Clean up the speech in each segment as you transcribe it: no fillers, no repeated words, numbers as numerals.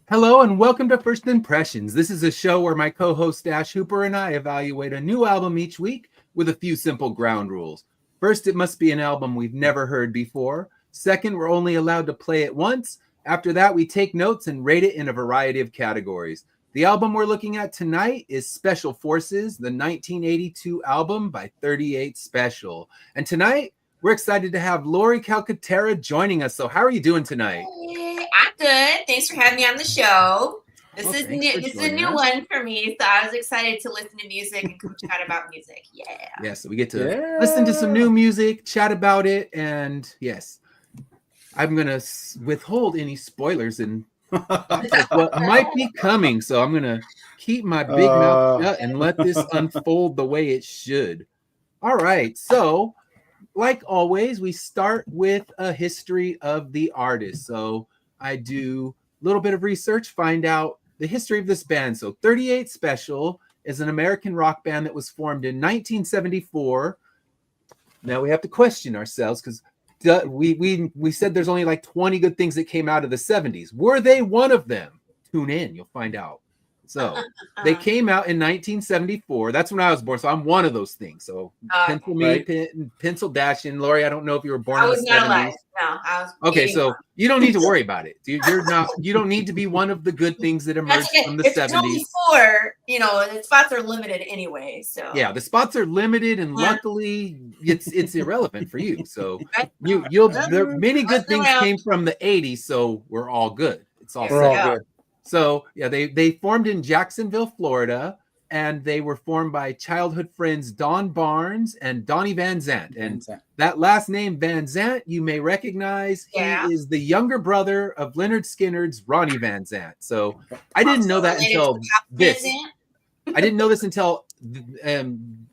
Hello and welcome to First Impressions. This is a show where my co-host Ash Hooper and I evaluate a new album each week with a few simple ground rules. First, it must be an album we've never heard before. Second, we're only allowed to play it once. After that, we take notes and rate it in a variety of categories. The album we're looking at tonight is Special Forces, the 1982 album by 38 Special. And tonight, we're excited to have Laurie Calcaterra joining us. So how are you doing tonight? Hey, I'm good. Thanks for having me on the show. This Well, is thanks new. for This is a joining new us. one for me, so I was excited to listen to music and come chat about music. Yeah. Yeah, so we get to listen to some new music, chat about it, and yes, I'm gonna withhold any spoilers and what might be coming. So I'm gonna keep my big mouth shut and let this unfold the way it should. All right, so like always, we start with a history of the artist. So I do a little bit of research, find out the history of this band. So 38 Special is an American rock band that was formed in 1974. Now we have to question ourselves because we said there's only like 20 good things that came out of the 70s. Were they one of them? Tune in, you'll find out. So they came out in 1974. That's when I was born. So I'm one of those things. So pencil me, right. Pencil dash in. Laurie, I don't know if you were born in the 70s. I was not alive. No, I was. Okay, so you don't need to worry about it. You're not. You don't need to be one of the good things that emerged from the 70s. It's only four. The spots are limited anyway. So yeah, the spots are limited, and luckily, it's irrelevant for you. So there many good things came from the 80s. So we're all good. It's all good. So yeah, they formed in Jacksonville, Florida, and they were formed by childhood friends Don Barnes and Donnie Van Zant. And that last name, Van Zant, you may recognize. He is the younger brother of Leonard Skinner's Ronnie Van Zant. So I didn't know that until this. I didn't know this until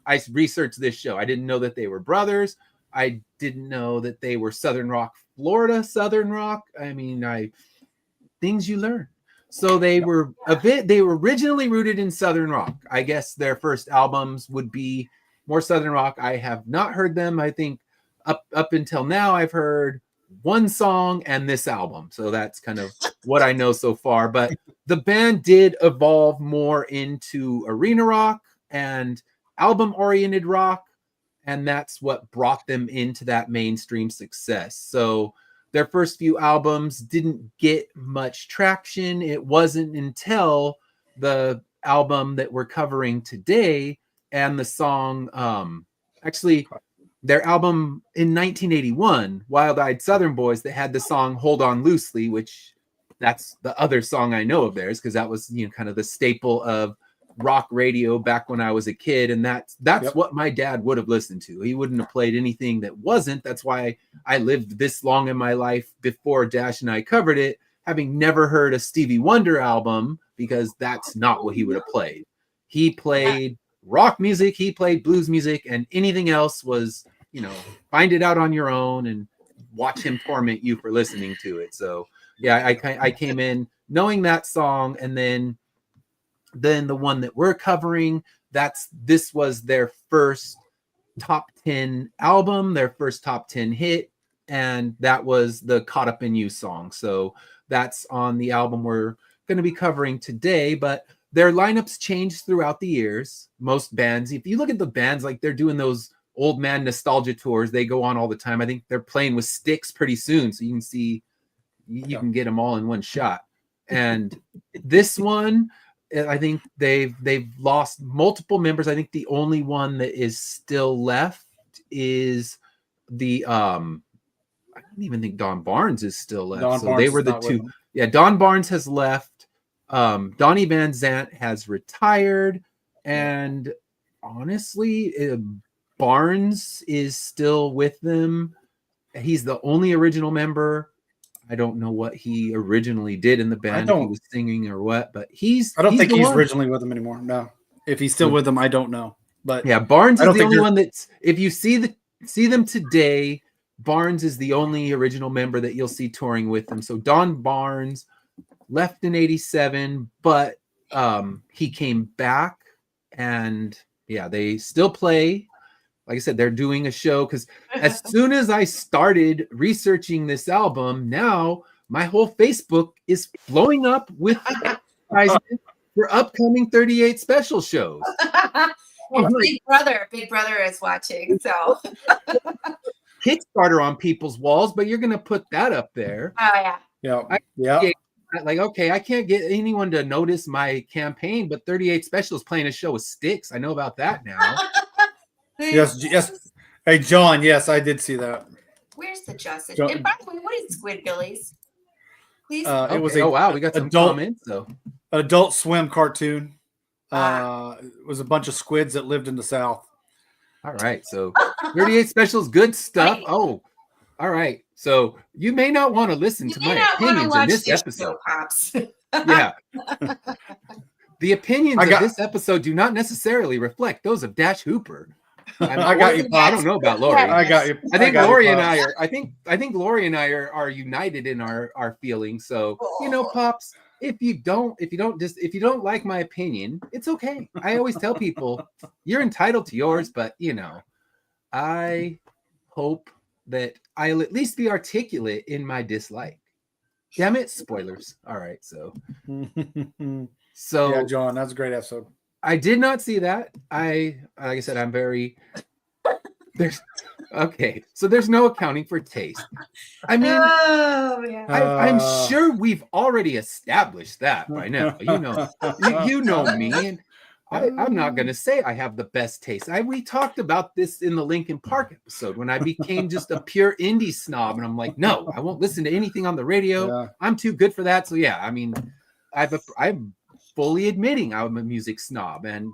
I researched this show. I didn't know that they were brothers. I didn't know that they were Southern Rock, Florida, Southern Rock. I mean, things you learn. So they were originally rooted in Southern rock. I guess their first albums would be more Southern rock. I have not heard them. I think up until now I've heard one song and this album. So that's kind of what I know so far. But the band did evolve more into arena rock and album-oriented rock, and that's what brought them into that mainstream success. So their first few albums didn't get much traction. It wasn't until the album that we're covering today and the song, actually, their album in 1981, Wild Eyed Southern Boys, that had the song Hold On Loosely, which that's the other song I know of theirs because that was kind of the staple of rock radio back when I was a kid, and that's what my dad would have listened to. He wouldn't have played anything that wasn't. That's why I lived this long in my life before Dash and I covered it, having never heard a Stevie Wonder album, because that's not what he would have played. He played rock music, he played blues music, and anything else was, find it out on your own and watch him torment you for listening to it. So yeah, I came in knowing that song, and then the one that we're covering, this was their first top 10 album, their first top 10 hit, and that was the Caught Up in You song. So that's on the album we're going to be covering today. But their lineups changed throughout the years. Most bands, if you look at the bands, like they're doing those old man nostalgia tours, they go on all the time. I think they're playing with Styx pretty soon, so you can see you can get them all in one shot. And this one, I think they've lost multiple members. I think the only one that is still left is the I don't even think Don Barnes is still left. They were the two. Yeah, Don Barnes has left. Donnie Van Zant has retired, and honestly, Barnes is still with them. He's the only original member. I don't know what he originally did in the band, if he was singing or what, but I don't think he's originally with them anymore. No. If he's still with them, I don't know. But yeah, Barnes is the only one that's, if you see them today, Barnes is the only original member that you'll see touring with them. So Don Barnes left in 87, but he came back, and yeah, they still play. Like I said, they're doing a show because as soon as I started researching this album, now my whole Facebook is flowing up with advertisements for upcoming 38 special shows. Big Brother is watching, so Kickstarter on people's walls, but you're gonna put that up there. Oh yeah. Like, okay, I can't get anyone to notice my campaign, but 38 Special is playing a show with Styx. I know about that now. Yes. Hey, John. Yes, I did see that. Where's the justice? And by the way, what is Squidbillies? Please. It was oh wow, we got some comments. So Adult Swim cartoon. It was a bunch of squids that lived in the South. All right, so 38 Specials, good stuff. Oh, all right. So you may not want to listen to my opinions in this episode. Yeah. The opinions of this episode do not necessarily reflect those of Dash Hooper. I got you, Pops. I don't know about Laurie. I got you. I think Laurie and I are. I think Laurie and I are united in our feelings. So Pops, if you don't like my opinion, it's okay. I always tell people you're entitled to yours, but I hope that I'll at least be articulate in my dislike. Damn it, spoilers. All right, so yeah, John, that's a great episode. I did not see that. Like I said, I'm very so there's no accounting for taste. I mean, I'm sure we've already established that by now. You know me, and I'm not going to say I have the best taste. We talked about this in the Linkin Park episode when I became just a pure indie snob, and I'm like, no, I won't listen to anything on the radio. Yeah. I'm too good for that. So yeah, I mean, I'm fully admitting I'm a music snob, and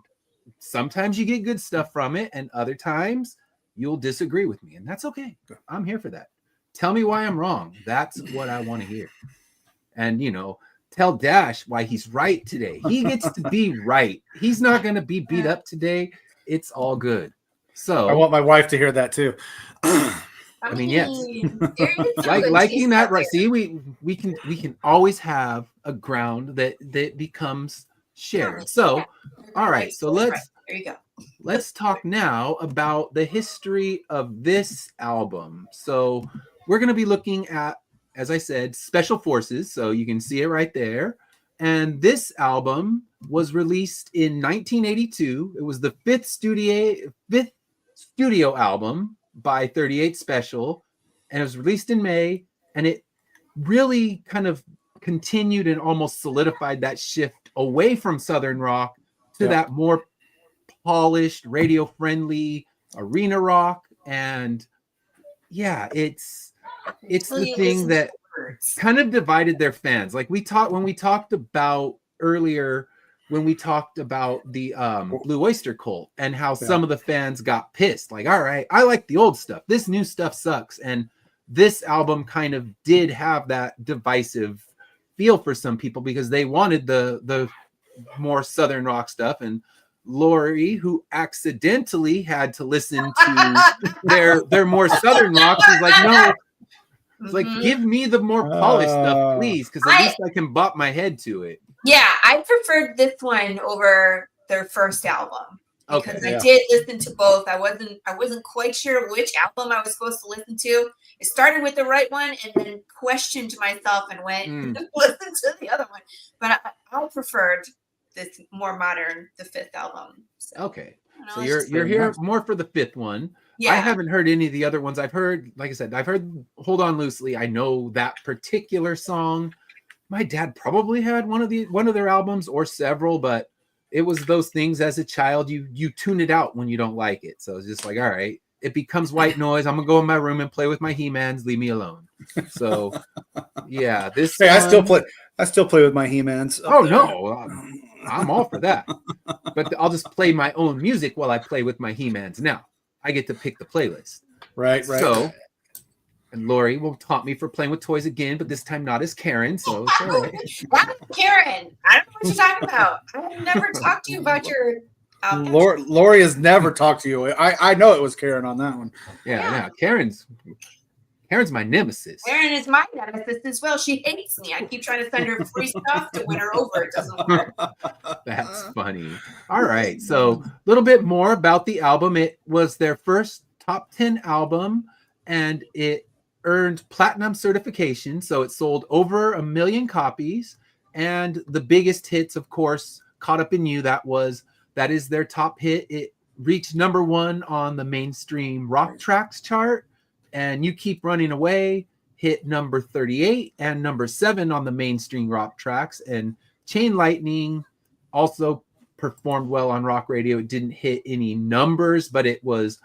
sometimes you get good stuff from it, and other times you'll disagree with me, and that's okay. I'm here for that. Tell me why I'm wrong. That's what I want to hear. And tell Dash why he's right today. He gets to be right. He's not going to be beat up today. It's all good. So I want my wife to hear that too. I mean, yes. liking that, right? See, we can always have a ground that becomes shared. So, all right. So there you go. Let's talk now about the history of this album. So we're going to be looking at, as I said, Special Forces. So you can see it right there. And this album was released in 1982. It was the fifth studio album by 38 Special, and it was released in May, and it really kind of continued and almost solidified that shift away from Southern rock to that more polished, radio-friendly arena rock. And yeah, it's the thing that kind of divided their fans. Like when we talked about earlier, when we talked about the Blue Oyster Cult and how some of the fans got pissed. Like, all right, I like the old stuff. This new stuff sucks. And this album kind of did have that divisive feel for some people because they wanted the more Southern rock stuff. And Laurie, who accidentally had to listen to their more Southern rock, was like, no. It's like, give me the more polished stuff, please, because at least I can bop my head to it. Yeah, I preferred this one over their first album because I did listen to both. I wasn't quite sure which album I was supposed to listen to. It started with the right one and then questioned myself and went and listened to the other one. But I preferred this more modern, the fifth album. So, okay, so you're here more for the fifth one. Yeah. I haven't heard any of the other ones. I've heard, like I said, Hold On Loosely. I know that particular song. My dad probably had one of their albums or several, but it was those things as a child, you tune it out when you don't like it. So it's just like, all right, it becomes white noise. I'm gonna go in my room and play with my He-Mans, leave me alone. So yeah, this I still play with my He-Mans. Oh no, I'm all for that. But I'll just play my own music while I play with my He-Mans now. I get to pick the playlist. Right. So, and Laurie will taunt me for playing with toys again, but this time not as Karen. So it's all right. Karen, I don't know what you're talking about. I've never talked to you about your. Laurie has never talked to you. I know it was Karen on that one. Yeah. Karen's my nemesis. Karen is my nemesis as well. She hates me. I keep trying to send her free stuff to win her over. It doesn't work. That's funny. All right. So a little bit more about the album. It was their first top 10 album, and it earned platinum certification, so it sold over 1 million copies. And the biggest hits, of course, Caught Up in You. That is their top hit. It reached number 1 on the mainstream rock tracks chart, and You Keep Running Away hit number 38 and number 7 on the mainstream rock tracks. And Chain Lightning also performed well on rock radio. It didn't hit any numbers, but it was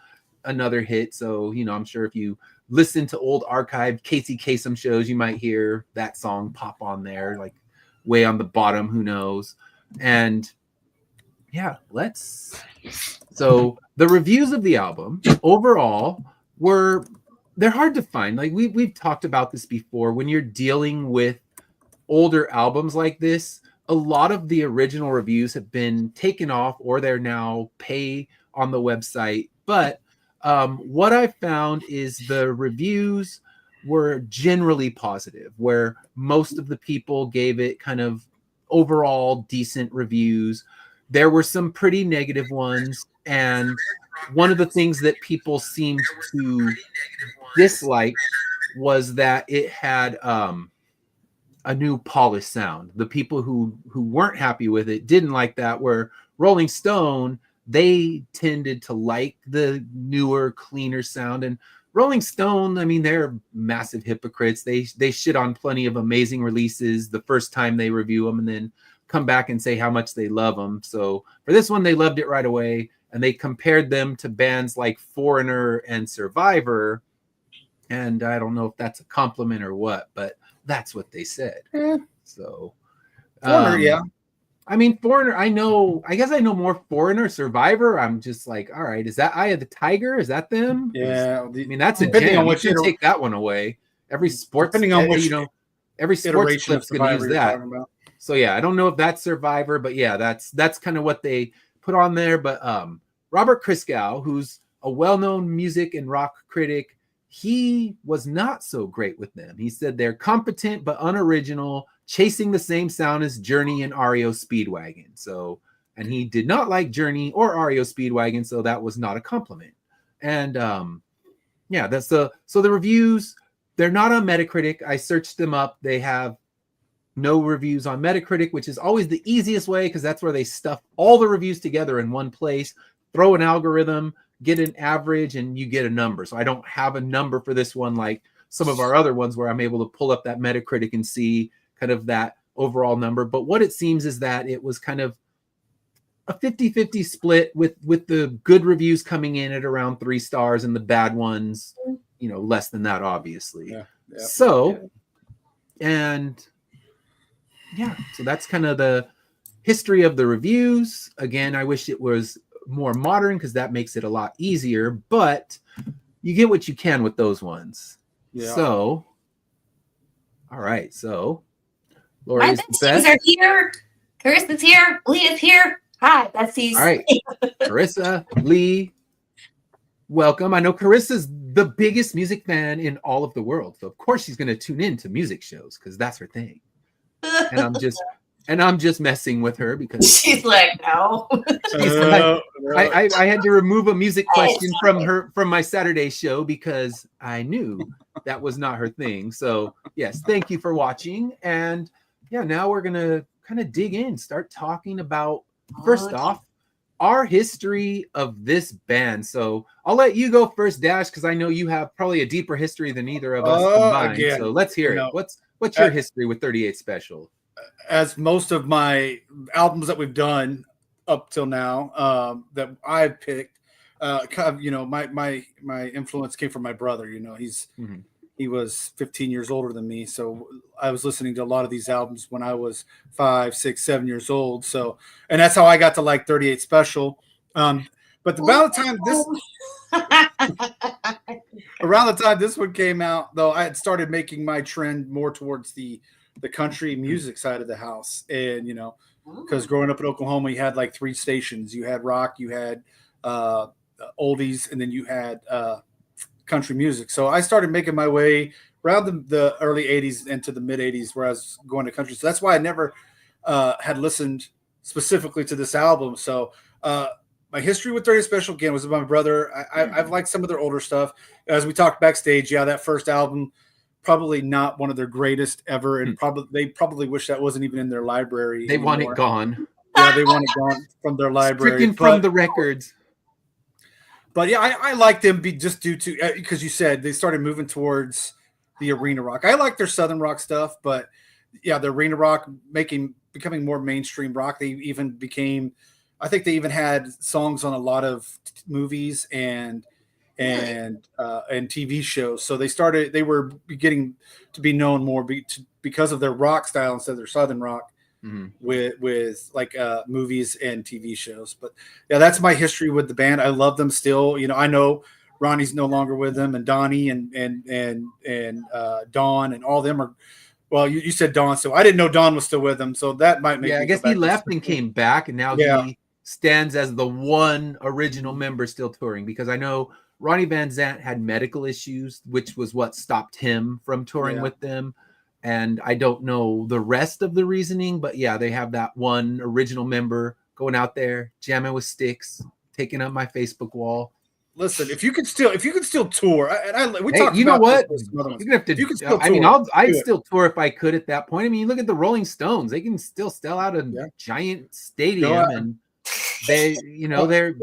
another hit. So, I'm sure if you listen to old archived Casey Kasem shows, you might hear that song pop on there, like way on the bottom, who knows. And yeah, so the reviews of the album overall they're hard to find. Like we've talked about this before. When you're dealing with older albums like this, a lot of the original reviews have been taken off, or they're now pay on the website. But what I found is the reviews were generally positive, where most of the people gave it kind of overall decent reviews. There were some pretty negative ones, and one of the things that people seemed to dislike was that it had a new polished sound. The people who weren't happy with it didn't like that, where Rolling Stone, they tended to like the newer, cleaner sound. And Rolling Stone, I mean, they're massive hypocrites. They shit on plenty of amazing releases the first time they review them, and then come back and say how much they love them. So for this one, they loved it right away, and they compared them to bands like Foreigner and Survivor. And I don't know if that's a compliment or what, but that's what they said. So Foreigner, yeah. I mean, Foreigner, I guess I know more Foreigner. Survivor, I'm just like, all right, is that Eye of the Tiger? Is that them? Yeah. I mean, that's a jam. You can take that one away. Every sports, depending on which, every sports clip's going to use that. So yeah, I don't know if that's Survivor, but yeah, that's kind of what they put on there. But Robert Christgau, who's a well-known music and rock critic, he was not so great with them. He said they're competent but unoriginal, chasing the same sound as Journey and REO Speedwagon. So, and he did not like Journey or REO Speedwagon, so that was not a compliment. And yeah, so the reviews, they're not on Metacritic. I searched them up. They have no reviews on Metacritic, which is always the easiest way, because that's where they stuff all the reviews together in one place, throw an algorithm, get an average, and you get a number. So I don't have a number for this one like some of our other ones where I'm able to pull up that Metacritic and see kind of that overall number. But what it seems is that it was kind of a 50-50 split, with the good reviews coming in at around 3 stars and the bad ones, less than that, obviously. Yeah. So, and yeah, so that's kind of the history of the reviews. Again, I wish it was more modern, because that makes it a lot easier, but you get what you can with those ones. Yeah. So, all right. So, Laurie's besties are here. Carissa's here. Leah's here. Hi, besties. All right. Carissa, Lee, welcome. I know Carissa's the biggest music fan in all of the world, so of course she's going to tune in to music shows, because that's her thing. And I'm just messing with her, because she's like, no. She's like, I had to remove a music question from my Saturday show, because I knew that was not her thing. So yes, thank you for watching. And yeah, now we're gonna kind of dig in, start talking about first off our history of this band. So I'll let you go first, Dash, because I know you have probably a deeper history than either of us combined. Again, so let's hear it. What's your history with 38 Special? As most of my albums that we've done up till now, that I've picked, my influence came from my brother. He was 15 years older than me, so I was listening to a lot of these albums when I was 5, 6, 7 years old. So, and that's how I got to like 38 Special. But about the around the time this one came out, though, I had started making my trend more towards the country music side of the house. And, because growing up in Oklahoma, you had like 3 stations. You had rock, you had oldies, and then you had country music. So I started making my way around the early 80s into the mid 80s, where I was going to country. So that's why I never had listened specifically to this album. So, but my history with 30 Special again was with my brother. I've liked some of their older stuff. As we talked backstage, yeah, that first album, probably not one of their greatest ever, and they probably wish that wasn't even in their library. They want it gone. Yeah, they want it gone from their library. Stricken from the records. But yeah, I like them just due to because you said they started moving towards the arena rock. I like their southern rock stuff, but yeah, the arena rock becoming more mainstream rock. They even became, I think they even had songs on a lot of movies and TV shows. So they were getting to be known more because of their rock style instead of their southern rock. Mm-hmm. with like movies and TV shows. But yeah, that's my history with the band. I love them still. You know, I know Ronnie's no longer with them, and Donnie and Dawn and all them are. Well, you said Dawn, so I didn't know Dawn was still with them. So that might make. Yeah, I guess he left and came back, and now he stands as the one original member still touring. Because I know Ronnie Van Zant had medical issues, which was what stopped him from touring with them. And I don't know the rest of the reasoning, but yeah, they have that one original member going out there, jamming with sticks, taking up my Facebook wall. Listen, if you could still tour, we talked. You know what? You're gonna have to. You can still tour. I'd still tour if I could at that point. I mean, you look at the Rolling Stones; they can still sell out a giant stadium, and they, they're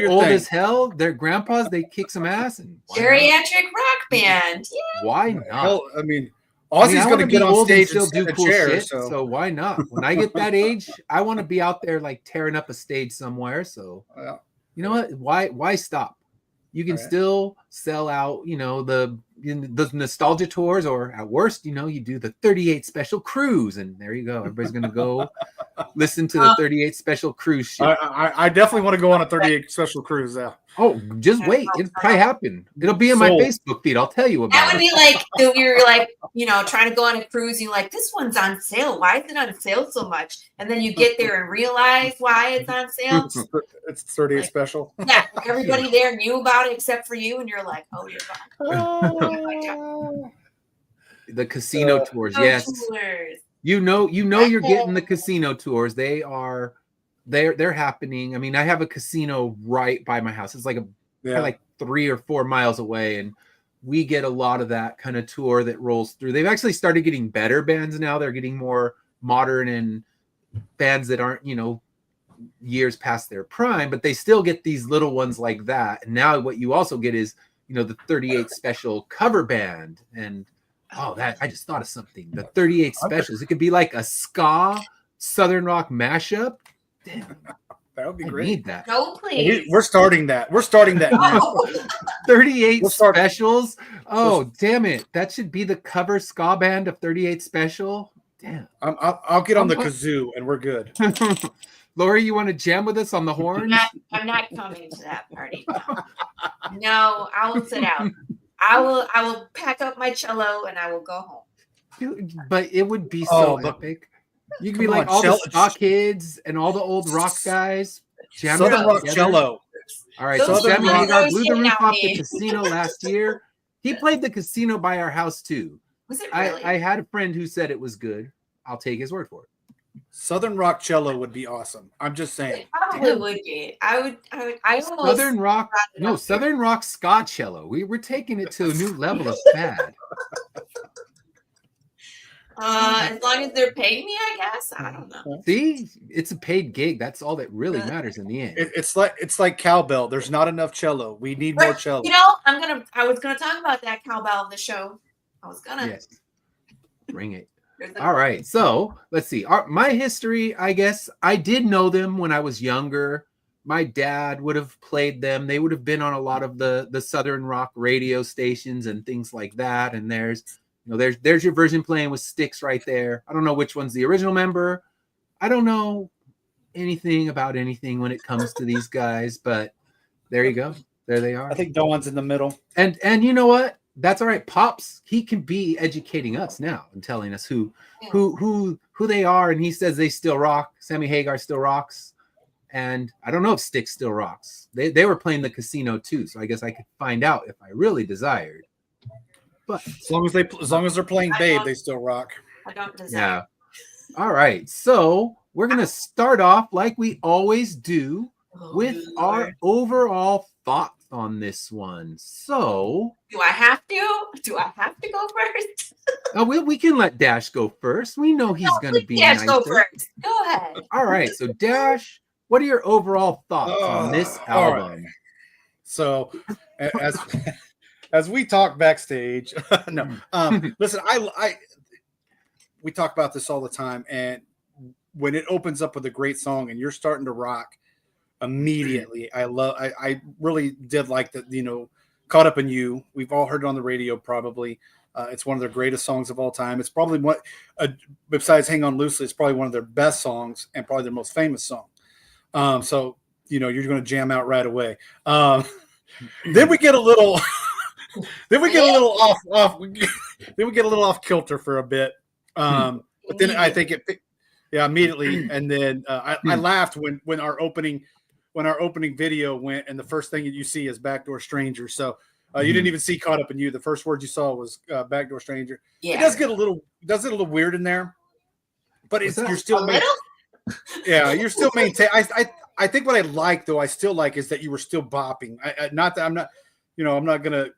old as hell. Their grandpas, they kick some ass. And geriatric rock band. Yeah. Why not? Hell, I mean. Ozzy's going to get on stage and still do cool shit, so why not? When I get that age, I want to be out there like tearing up a stage somewhere. So, you know what? Why stop? You can still sell out, the nostalgia tours, or at worst, you do the 38 special cruise, and there you go. Everybody's going to go listen to the 38 special cruise shit. I definitely want to go on a 38 special cruise. Yeah. Oh, just wait. It'll probably happen. It'll be in my Facebook feed. I'll tell you about it. That would be like, you're like, trying to go on a cruise. You're like, this one's on sale. Why is it on sale so much? And then you get there and realize why it's on sale. It's 38 special. Yeah. Everybody there knew about it except for you. And you're like, oh, you're fine. The casino tours. Yes. Tours. You're getting the casino tours. They're happening. I mean, I have a casino right by my house. It's like like 3 or 4 miles away, and we get a lot of that kind of tour that rolls through. They've actually started getting better bands now. They're getting more modern and bands that aren't, years past their prime, but they still get these little ones like that. And now what you also get is, the 38 special cover band. And I just thought of something. The 38 specials. It could be like a ska Southern rock mashup. Damn, that would be great. I need that. No, please. We're starting that. now. 38 specials. Oh, damn it! That should be the cover ska band of 38 special. Damn. I'll get on the kazoo, and we're good. Laurie, you want to jam with us on the horn? I'm not coming to that party. No, I will sit out. I will pack up my cello and I will go home. But it would be so epic. You could be like all the ska kids and all the old rock guys. Southern rock cello. All right, so Sammy Hagar blew the roof off the casino last year. He played the casino by our house too. Was it really? I had a friend who said it was good. I'll take his word for it. Southern rock cello would be awesome. I'm just saying. It probably would be. I Southern rock. No, Southern rock ska cello. We're taking it to a new level of bad. As long as they're paying me, I guess. I don't know. See, it's a paid gig. That's all that really matters in the end. It's like cowbell. There's not enough cello. We need more cello. I was gonna talk about that cowbell of the show. Yes. Bring it. All right. So let's see. My history, I guess I did know them when I was younger. My dad would have played them. They would have been on a lot of the Southern rock radio stations and things like that. And there's your version playing with sticks right there. I don't know which one's the original member. I don't know anything about anything when it comes to these guys, but there you go. There they are. I think Dawn's in the middle. And you know what? That's all right. Pops, he can be educating us now and telling us who they are. And he says they still rock. Sammy Hagar still rocks. And I don't know if Styx still rocks. They were playing the casino too, so I guess I could find out if I really desired. But as long as they're playing Babe, they still rock. I don't desire. Yeah. All right. So we're gonna start off like we always do with our overall thoughts on this one. So, do I have to? Do I have to go first? we can let Dash go first. We know he's going to be Dash, nicer. go first. Go ahead. All right. So, Dash, what are your overall thoughts on this album? Right. So, as we talk backstage, listen, we talk about this all the time, and when it opens up with a great song and you're starting to rock immediately, I really did like that, Caught Up in You. We've all heard it on the radio, probably. It's one of their greatest songs of all time. It's probably besides Hang On Loosely, it's probably one of their best songs and probably their most famous song. So, you're going to jam out right away. Then we get a little, off. Then we get a little off kilter for a bit. But then I think immediately. And then I laughed when our opening video went, and the first thing that you see is Backdoor Stranger. So you didn't even see Caught Up in You. The first word you saw was Backdoor Stranger. Yeah. It does get a little weird in there, but you're still you're still maintaining. I think what I like, though, I still like, is that you were still bopping. Not that I'm not going to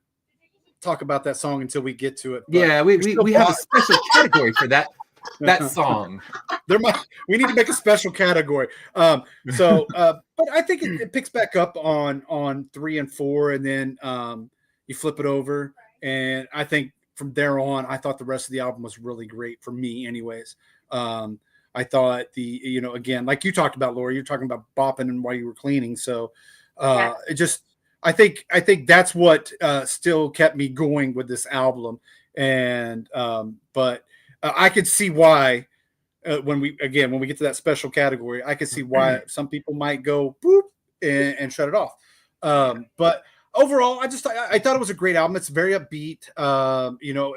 talk about that song until we get to it. Yeah, we have a special category for that song. We need to make a special category. But I think it picks back up on 3 and 4, and then you flip it over, and I think from there on, I thought the rest of the album was really great for me, anyways. I thought again, like you talked about, Laurie, you're talking about bopping and while you were cleaning. So it just, I think that's what still kept me going with this album. And but I could see why when we get to that special category, I could see why some people might go boop and shut it off. But overall, I thought it was a great album. It's very upbeat.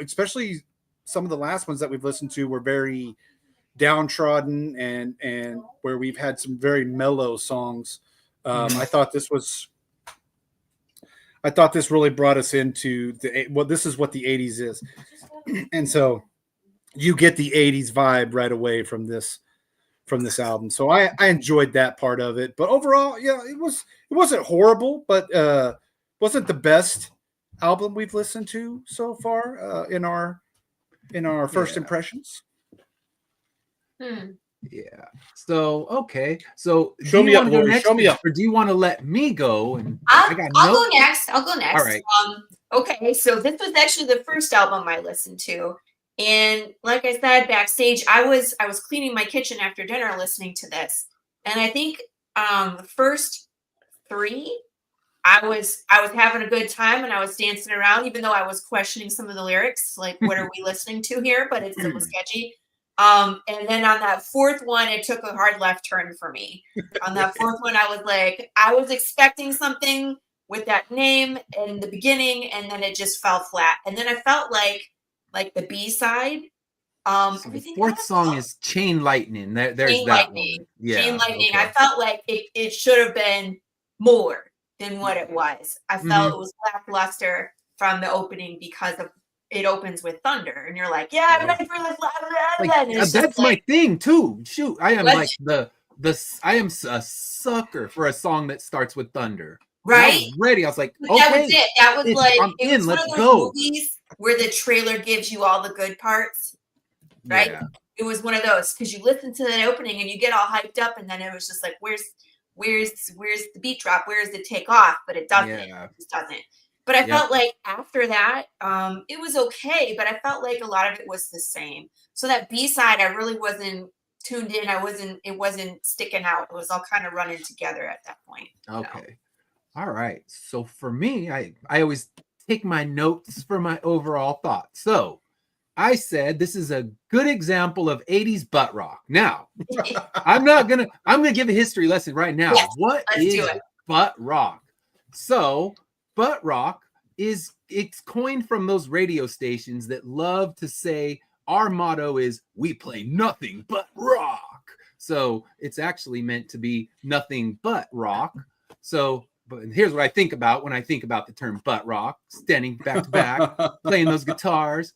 Especially some of the last ones that we've listened to were very downtrodden and where we've had some very mellow songs. I thought this really brought us into this is what the 80s is. And so you get the 80s vibe right away from this album. So I enjoyed that part of it, but overall, it wasn't horrible, but wasn't the best album we've listened to so far in our first impressions. Yeah. So okay. So show me up, Laurie. Show me up. Or do you want to let me go? And I'll go next. All right. Okay. So this was actually the first album I listened to, and like I said backstage, I was cleaning my kitchen after dinner listening to this, and I think the first 3, I was having a good time and I was dancing around, even though I was questioning some of the lyrics, like what are we listening to here? But it's a little sketchy. And then on that 4th one, it took a hard left turn for me. On that 4th one, I was expecting something with that name in the beginning, and then it just fell flat. And then I felt like the B-side. So the 4th song is Chain Lightning. There's Chain that Lightning. One. Yeah, Chain Lightning. Okay. I felt like it should have been more than what it was. I felt it was lackluster from the opening because of it opens with thunder, and you're like, yeah, I'm ready for this. That's my thing too. Shoot, I am like I am a sucker for a song that starts with thunder. Right? I was ready. I was like, okay, that was it. That was I'm in. Let's go. Movies where the trailer gives you all the good parts, right? Yeah. It was one of those because you listen to the opening and you get all hyped up, and then it was just like, where's the beat drop? Where's the take off? But it doesn't. Yeah. It just doesn't. But I felt like after that, it was okay, but I felt like a lot of it was the same. So that B-side, I really wasn't tuned in. It wasn't sticking out. It was all kind of running together at that point. Okay. All right. So for me, I always take my notes for my overall thoughts. So I said this is a good example of 80s butt rock. Now, I'm going to give a history lesson right now. Yes, what is butt rock? So butt rock it's coined from those radio stations that love to say our motto is we play nothing but rock. So it's actually meant to be nothing but rock. So, but here's what I think about when I think about the term butt rock: standing back to back, playing those guitars,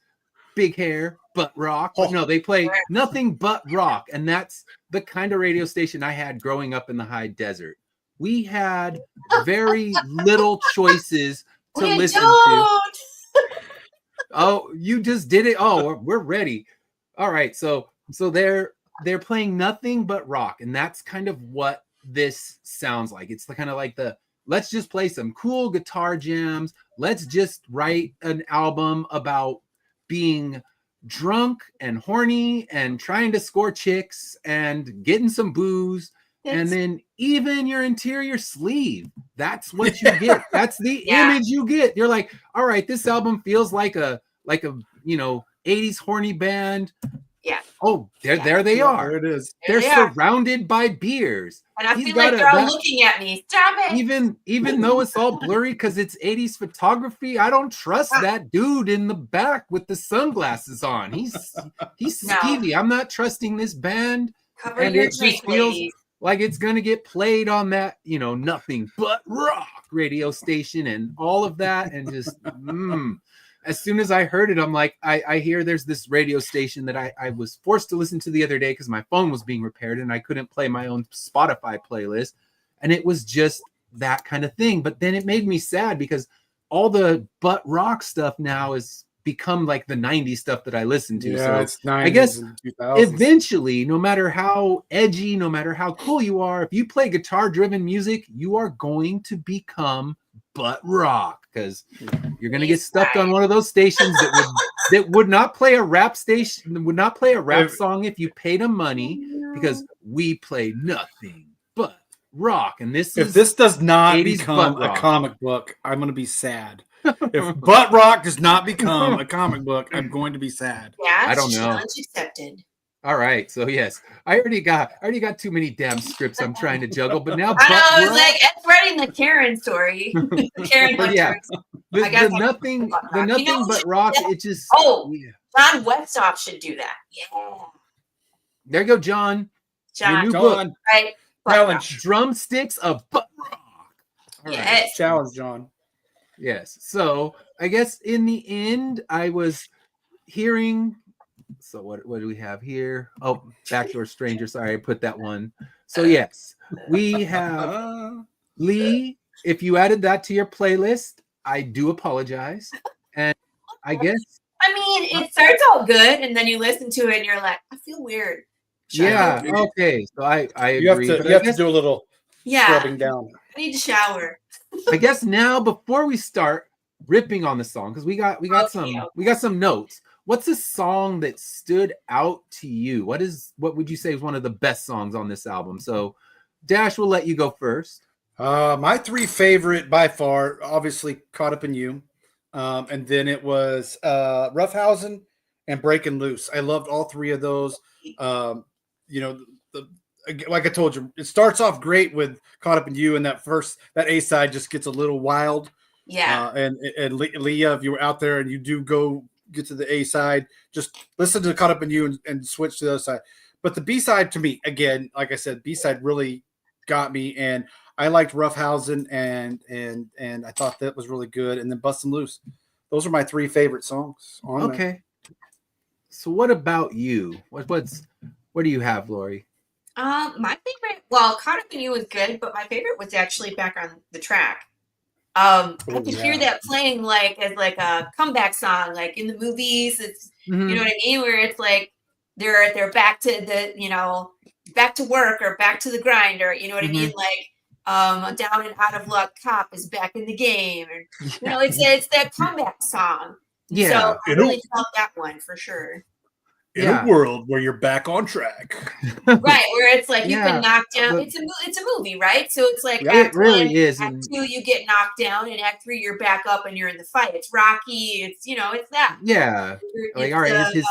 big hair, butt rock. But no, they play nothing but rock, and that's the kind of radio station I had growing up in the high desert. we had very little choices to we listen don't. to. Oh, you just did it. Oh, we're ready. All right. So they're playing nothing but rock, and that's kind of what this sounds like. It's kind of like let's just play some cool guitar jams. Let's just write an album about being drunk and horny and trying to score chicks and getting some booze. And then even your interior sleeve, that's what you get. That's the image you get. You're like, all right, this album feels like a 80s horny band. Yeah. Oh, there they are. There it is. They're surrounded by beers. And I feel like they're all looking at me. Stop it. Even though it's all blurry because it's 80s photography, I don't trust that dude in the back with the sunglasses on. He's skeevy. I'm not trusting this band. Cover your drink, ladies. Like it's gonna get played on that, nothing but rock radio station and all of that, and just as soon as I heard it, I'm like, I hear there's this radio station that I was forced to listen to the other day because my phone was being repaired and I couldn't play my own Spotify playlist, and it was just that kind of thing. But then it made me sad because all the butt rock stuff now is become like the 90s stuff that I listen to. Yeah, so it's 90s I guess and 2000s. Eventually, no matter how edgy, no matter how cool you are, if you play guitar-driven music, you are going to become butt rock because you're going to get stuck on one of those stations that would not play a rap station, would not play a rap song if you paid them money, because we play nothing but rock. And this does not become a comic book, I'm going to be sad. If butt rock does not become a comic book, I'm going to be sad. Yeah, I don't know. Challenge accepted. All right, so yes, I already got too many damn scripts I'm trying to juggle, but now I know, it's like Ed's writing the Karen story. Karen Hunter. Yeah, the nothing but rock. It just John Westhoff should do that. Yeah, there you go, John. Your new book, right? Challenge drumsticks of butt rock. Yes, challenge, John. Yes. So I guess in the end, I was hearing. So what do we have here? Oh, Backdoor Stranger. Sorry, I put that one. So yes, we have Lee. If you added that to your playlist, I do apologize. And I guess. I mean, it starts all good, and then you listen to it, and you're like, I feel weird. Yeah. Okay. So I agree. You have to do a little scrubbing down. I need to shower. I guess now before we start ripping on the song, because we got some notes. What's a song that stood out to you? What would you say is one of the best songs on this album? So Dash, we'll let you go first. My three favorite by far, obviously Caught Up in You. And then it was Roughhousing and Breaking Loose. I loved all three of those. Like I told you, it starts off great with Caught Up in You, and that A side just gets a little wild. Yeah. And Leah, if you were out there and you do go get to the A side, just listen to Caught Up in You and switch to the other side. But the B side, to me, again, like I said, B side really got me, and I liked Roughhousing and I thought that was really good. And then Bustin' Loose. Those are my three favorite songs on there. Okay. So what about you? What do you have, Laurie? My favorite, Caught Up in You was good, but my favorite was actually Back on the Track. I could hear that playing as a comeback song, like in the movies. It's you know what I mean, where it's like they're back to back to work or back to the grind, or you know what I mean, like down and out of luck cop is back in the game, or it's that comeback song. Yeah, so I really felt that one for sure. In a world where you're back on track, right? Where it's like you've been knocked down. It's a movie, right? So it's like it really is. Act 2, you get knocked down, and Act 3, you're back up and you're in the fight. It's Rocky. It's it's that. Yeah, all right.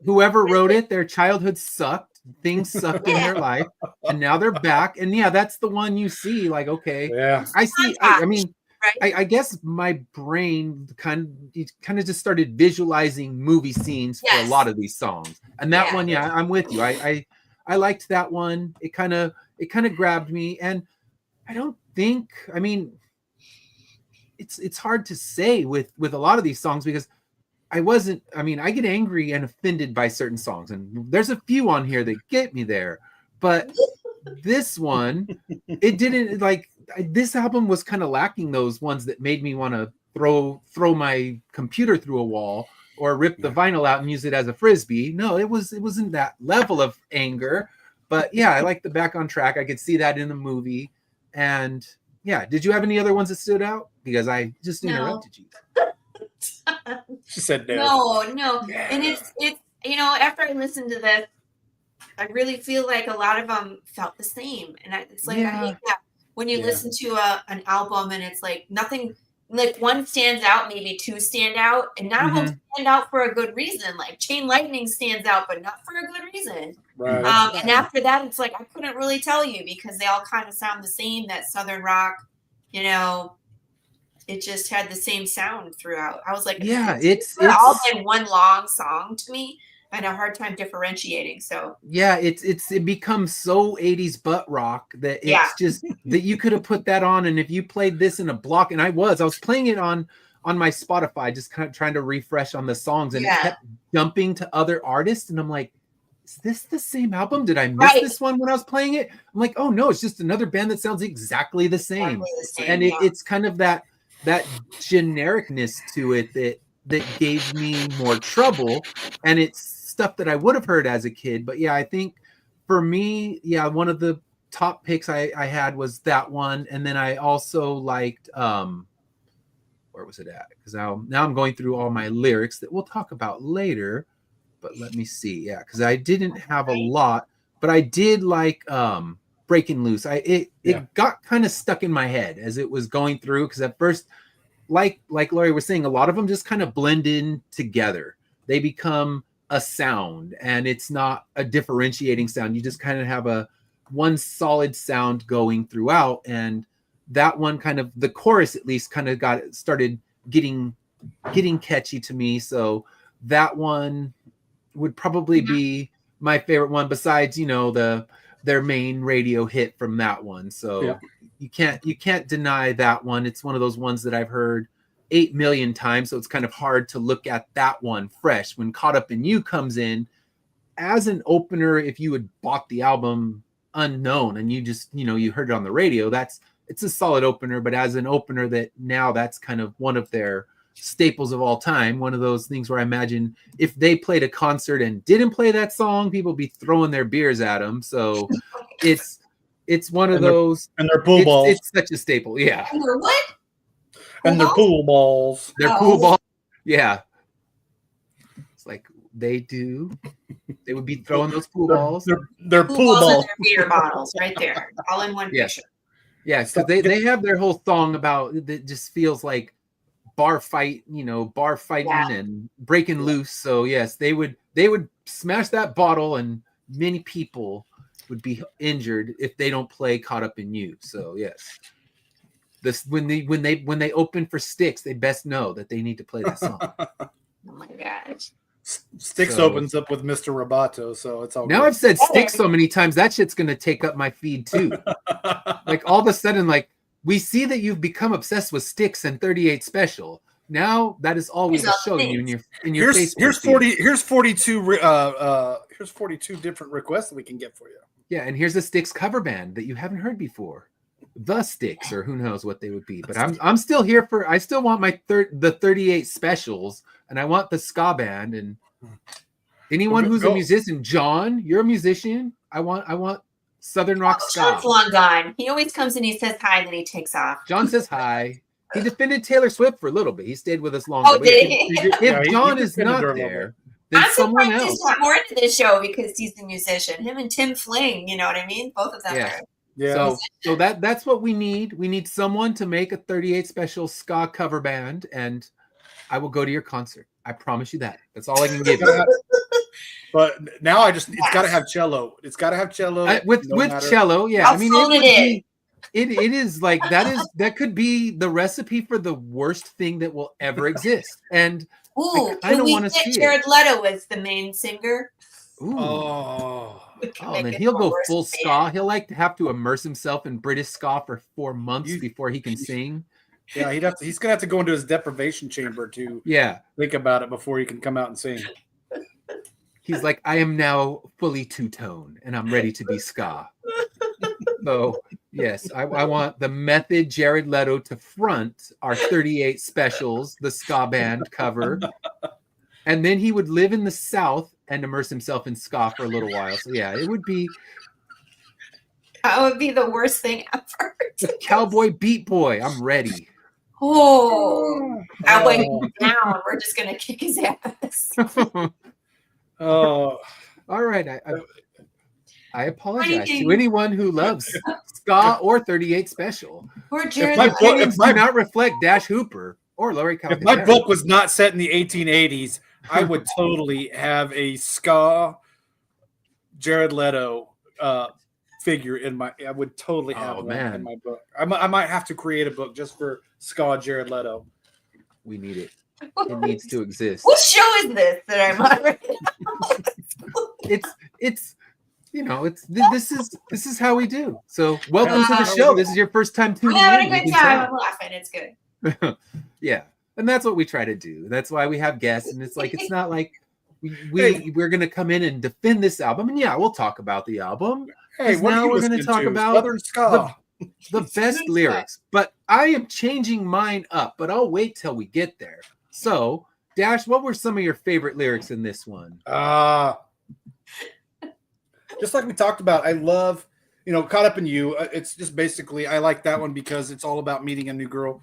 Whoever wrote it, their childhood sucked. Things sucked in their life, and now they're back. And that's the one you see. Like, okay, I see. I mean. Right. I guess my brain kind of just started visualizing movie scenes for a lot of these songs, and that one, I'm with you. I liked that one. It kind of grabbed me, and I don't think. I mean, it's hard to say with a lot of these songs because I get angry and offended by certain songs, and there's a few on here that get me there, but this one, it didn't like this album was kind of lacking those ones that made me want to throw my computer through a wall or rip the vinyl out and use it as a frisbee. No, it wasn't that level of anger. But yeah, I like the Back on Track. I could see that in the movie. And yeah, did you have any other ones that stood out? Because I just interrupted you. She said no. No. Yeah. And it's after I listened to this, I really feel like a lot of them felt the same. And it's like, I hate that when you listen to an album and it's like nothing, like one stands out, maybe two stand out, and none of them stand out for a good reason. Like Chain Lightning stands out, but not for a good reason. Right. And after that, it's like, I couldn't really tell you because they all kind of sound the same. That Southern rock, it just had the same sound throughout. I was like, it's all been one long song to me. I had a hard time differentiating. So yeah, it becomes so 80s butt rock that it's just that you could have put that on, and if you played this in a block, and I was playing it on my Spotify, just kind of trying to refresh on the songs, and it kept jumping to other artists, and I'm like, is this the same album? Did I miss this one when I was playing it? I'm like, oh no, it's just another band that sounds exactly the same. And it's kind of that genericness to it that gave me more trouble, and it's stuff that I would have heard as a kid. But yeah, I think for me, one of the top picks I had was that one, and then I also liked where was it at? Because now I'm going through all my lyrics that we'll talk about later. But let me see. Yeah, because I didn't have a lot, but I did like Breaking Loose. It got kind of stuck in my head as it was going through, because at first, like Laurie was saying, a lot of them just kind of blend in together. They become a sound, and it's not a differentiating sound. You just kind of have one solid sound going throughout, and that one kind of, the chorus at least, kind of started getting catchy to me. So that one would probably be my favorite one, besides their main radio hit from that one. So you can't deny that one. It's one of those ones that I've heard 8 million times, so it's kind of hard to look at that one fresh. When Caught Up in You comes in as an opener, if you had bought the album unknown and you just you heard it on the radio, it's a solid opener. But as an opener, that's kind of one of their staples of all time. One of those things where I imagine if they played a concert and didn't play that song, people would be throwing their beers at them. So it's one of those, and their pool balls. It's such a staple. Yeah. And their what? And their pool balls. Their pool balls. Yeah. It's like they would be throwing those pool balls. Their pool balls. And their beer bottles right there, all in one picture. Yeah, because they have their whole song about that just feels like bar fighting and breaking loose. So yes, they would smash that bottle, and many people would be injured if they don't play Caught Up in You. So yes, this when they open for Styx, they best know that they need to play that song. Oh my gosh. Styx opens up with Mr. Roboto, so it's all now good. I've said Styx so many times that shit's gonna take up my feed too. Like all of a sudden, like, we see that you've become obsessed with Styx and 38 Special. Now that is all we will show you in your Facebook. Here's 42 different requests that we can get for you. Yeah, and here's a Styx cover band that you haven't heard before, the Styx, or who knows what they would be. But I'm still here for. I still want the 38 Specials, and I want the ska band, and anyone who's a musician. John, you're a musician. I want Southern rock ska. John's long gone. He always comes and he says hi, then he takes off. John says hi. He defended Taylor Swift for a little bit. He stayed with us longer. Oh, did he? If John is not there, then someone else. He's not more into this show because he's a musician. Him and Tim Fling, you know what I mean? Both of them are. Yeah. So that's what we need. We need someone to make a 38 Special ska cover band, and I will go to your concert. I promise you that. That's all I can give you. But now it's got to have cello. It's got to have cello with cello. Yeah, I mean, it is like that could be the recipe for the worst thing that will ever exist. And I kind of want to see Jared Leto as the main singer. Ooh. Oh, then he'll go full ska. He'll have to immerse himself in British ska for 4 months before he can sing. Yeah, he's gonna have to go into his deprivation chamber to think about it before he can come out and sing. He's like, I am now fully two-tone, and I'm ready to be ska. So yes, I want the Method Jared Leto to front our 38 specials, the ska band cover. And then he would live in the South and immerse himself in ska for a little while. So yeah, it would be. That would be the worst thing ever. The Cowboy Beat Boy. I'm ready. Cowboy down. We're just gonna kick his ass. Oh, all right. I apologize to anyone who loves ska or 38 special. Or Jared. If my do not reflect Dash Hooper or Laurie Calcaterra. If my book was not set in the 1880s, I would totally have a ska Jared Leto figure in my. I would totally have one in my book. I might have to create a book just for ska Jared Leto. We need it. It needs to exist. What show is this that I'm on right now? It's this is how we do. So welcome to the show. This is your first time tuning in. I'm having a good time. I'm laughing. It's good. Yeah. And that's what we try to do. That's why we have guests. And it's like, it's not like we're going to come in and defend this album. And yeah, we'll talk about the album. Hey, now we're going to talk about the best lyrics. But I am changing mine up, but I'll wait till we get there. So, Dash, what were some of your favorite lyrics in this one? Just like we talked about, I love, Caught Up in You. It's just basically, I like that one because it's all about meeting a new girl.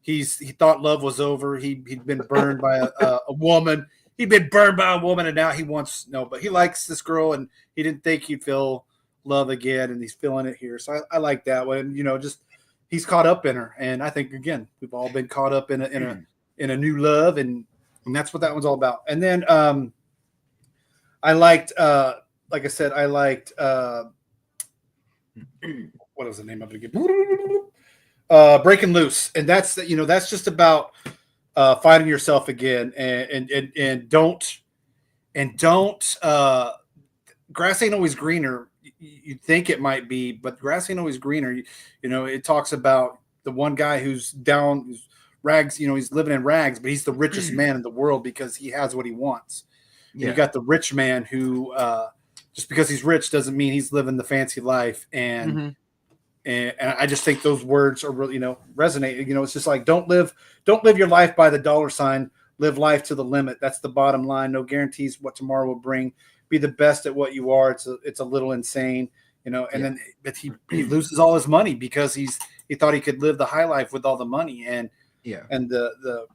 He thought love was over. He'd been burned by a woman. He'd been burned by a woman, and now he wants but he likes this girl, and he didn't think he'd feel love again, and he's feeling it here. So I like that one. Just he's caught up in her, and I think again we've all been caught up in a new love, and that's what that one's all about. And then I liked, like I said, I liked what was the name of it again? Breaking Loose, and that's just about finding yourself again, and don't grass ain't always greener. You think it might be, but grass ain't always greener. It talks about the one guy who's down, who's rags. He's living in rags, but he's the richest man in the world because he has what he wants. Yeah. You got the rich man who just because he's rich doesn't mean he's living the fancy life, and I just think those words are really, resonate. It's just like don't live your life by the dollar sign. Live life to the limit. That's the bottom line. No guarantees what tomorrow will bring. Be the best at what you are. It's a little insane, then but he loses all his money because he thought he could live the high life with all the money, and the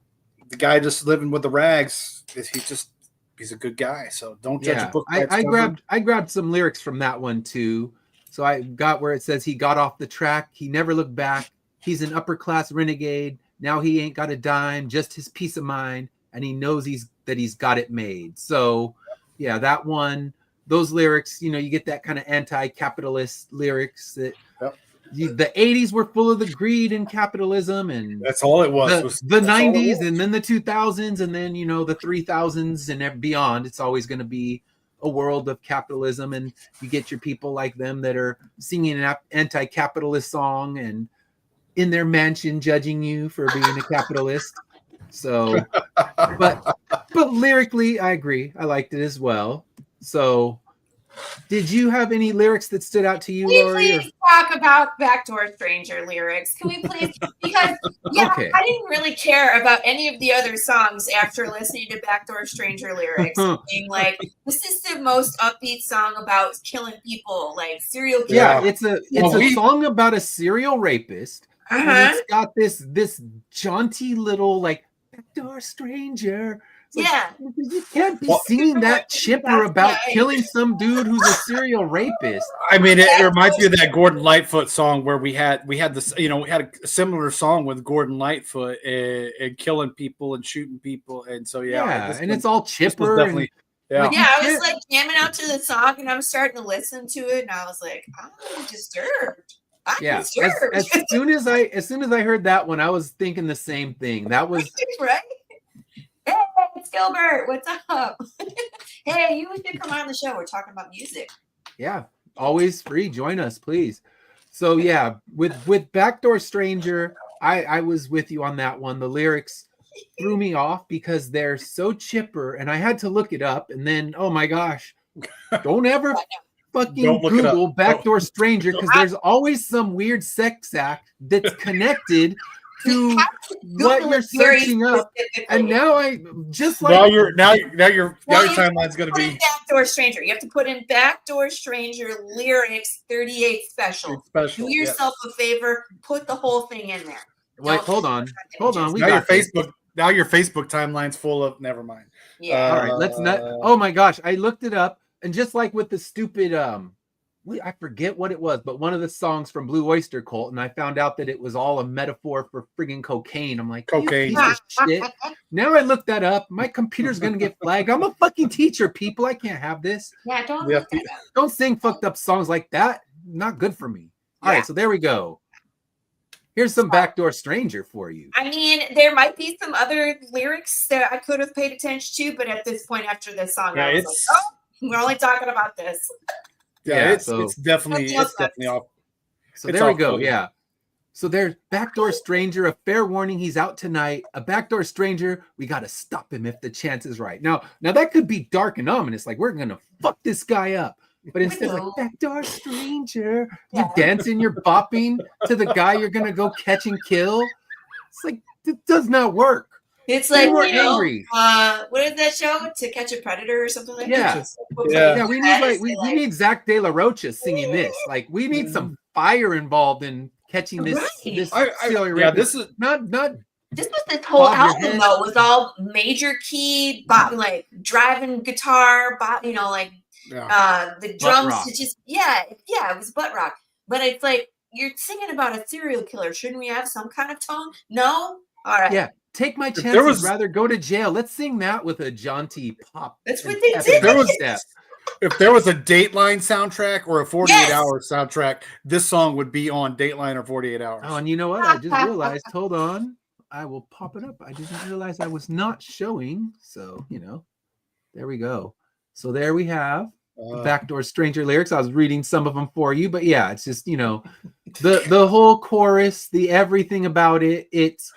guy just living with the rags he's a good guy. So don't judge a book by its cover. I grabbed some lyrics from that one too. So I got where it says he got off the track. He never looked back. He's an upper class renegade. Now he ain't got a dime, just his peace of mind. And he knows that he's got it made. So yeah, that one, those lyrics, you get that kind of anti-capitalist lyrics that the 80s were full of the greed and capitalism, and that's all it was. The 90s and then the 2000s and then, the 3000s and beyond. It's always going to be a world of capitalism, and you get your people like them that are singing an anti-capitalist song and in their mansion judging you for being a capitalist. So, but lyrically, I agree. I liked it as well. So, did you have any lyrics that stood out to you, Laurie? Can we please talk about Backdoor Stranger lyrics? Can we please? Because okay. I didn't really care about any of the other songs after listening to Backdoor Stranger lyrics. Being like, this is the most upbeat song about killing people, like serial killer. Yeah, it's a song about a serial rapist. And it's got this jaunty little like backdoor stranger. You can't be singing that chipper about killing some dude who's a serial rapist. I mean, it reminds me of that Gordon Lightfoot song where we had this, we had a similar song with Gordon Lightfoot and killing people and shooting people, and so and it's all chipper. Definitely, I was like jamming out to the song, and I'm starting to listen to it, and I was like, I'm disturbed. As soon as I heard that one, I was thinking the same thing. That was right. Hey, it's Gilbert. What's up? Hey, you should come on the show. We're talking about music. Yeah, always free. Join us, please. So yeah, with Backdoor Stranger, I was with you on that one. The lyrics threw me off because they're so chipper, and I had to look it up. And then, oh my gosh, don't ever fucking Google Backdoor Stranger because there's always some weird sex act that's connected to what you're searching up. And now I just like now your timeline's gonna be Backdoor Stranger. You have to put in Backdoor Stranger lyrics 38 special. Do yourself a favor, put the whole thing in there. Wait, hold on. We now got your Facebook timeline's full of never mind. Yeah. All right, let's not. Oh my gosh, I looked it up, and just like with the stupid I forget what it was, but one of the songs from Blue Oyster Cult, and I found out that it was all a metaphor for friggin' cocaine. I'm like, cocaine. Shit. Now I looked that up. My computer's gonna get flagged. I'm a fucking teacher, people. I can't have this. Yeah, don't sing fucked up songs like that. Not good for me. All right, so there we go. Here's some Backdoor Stranger for you. I mean, there might be some other lyrics that I could have paid attention to, but at this point, after this song, I was like, oh, we're only talking about this. Yeah, it's definitely off. So there we go. Yeah. So there's Backdoor Stranger, a fair warning, he's out tonight. A Backdoor Stranger, we got to stop him if the chance is right. Now that could be dark and ominous, like we're going to fuck this guy up. But instead of like Backdoor Stranger, you dancing, you're bopping to the guy you're going to go catch and kill. It's like, it does not work. It's like, angry. What is that show? To Catch a Predator or something like that? Yeah, we need we need Zach De La Rocha singing this. Like, we need some fire involved in catching this. This is not. This was this whole album though. Was all major key, like driving guitar, the drums. It was butt rock. But it's like you're singing about a serial killer. Shouldn't we have some kind of tone? No. All right. Yeah. Take my chances, rather go to jail. Let's sing that with a jaunty pop. That's what they did. If there was a Dateline soundtrack or a 48-hour soundtrack, this song would be on Dateline or 48 Hours. Oh, and you know what? I just realized, hold on. I will pop it up. I didn't realize I was not showing. So, there we go. So there we have Backdoor Stranger lyrics. I was reading some of them for you, but yeah, it's just, the whole chorus, the everything about it. It's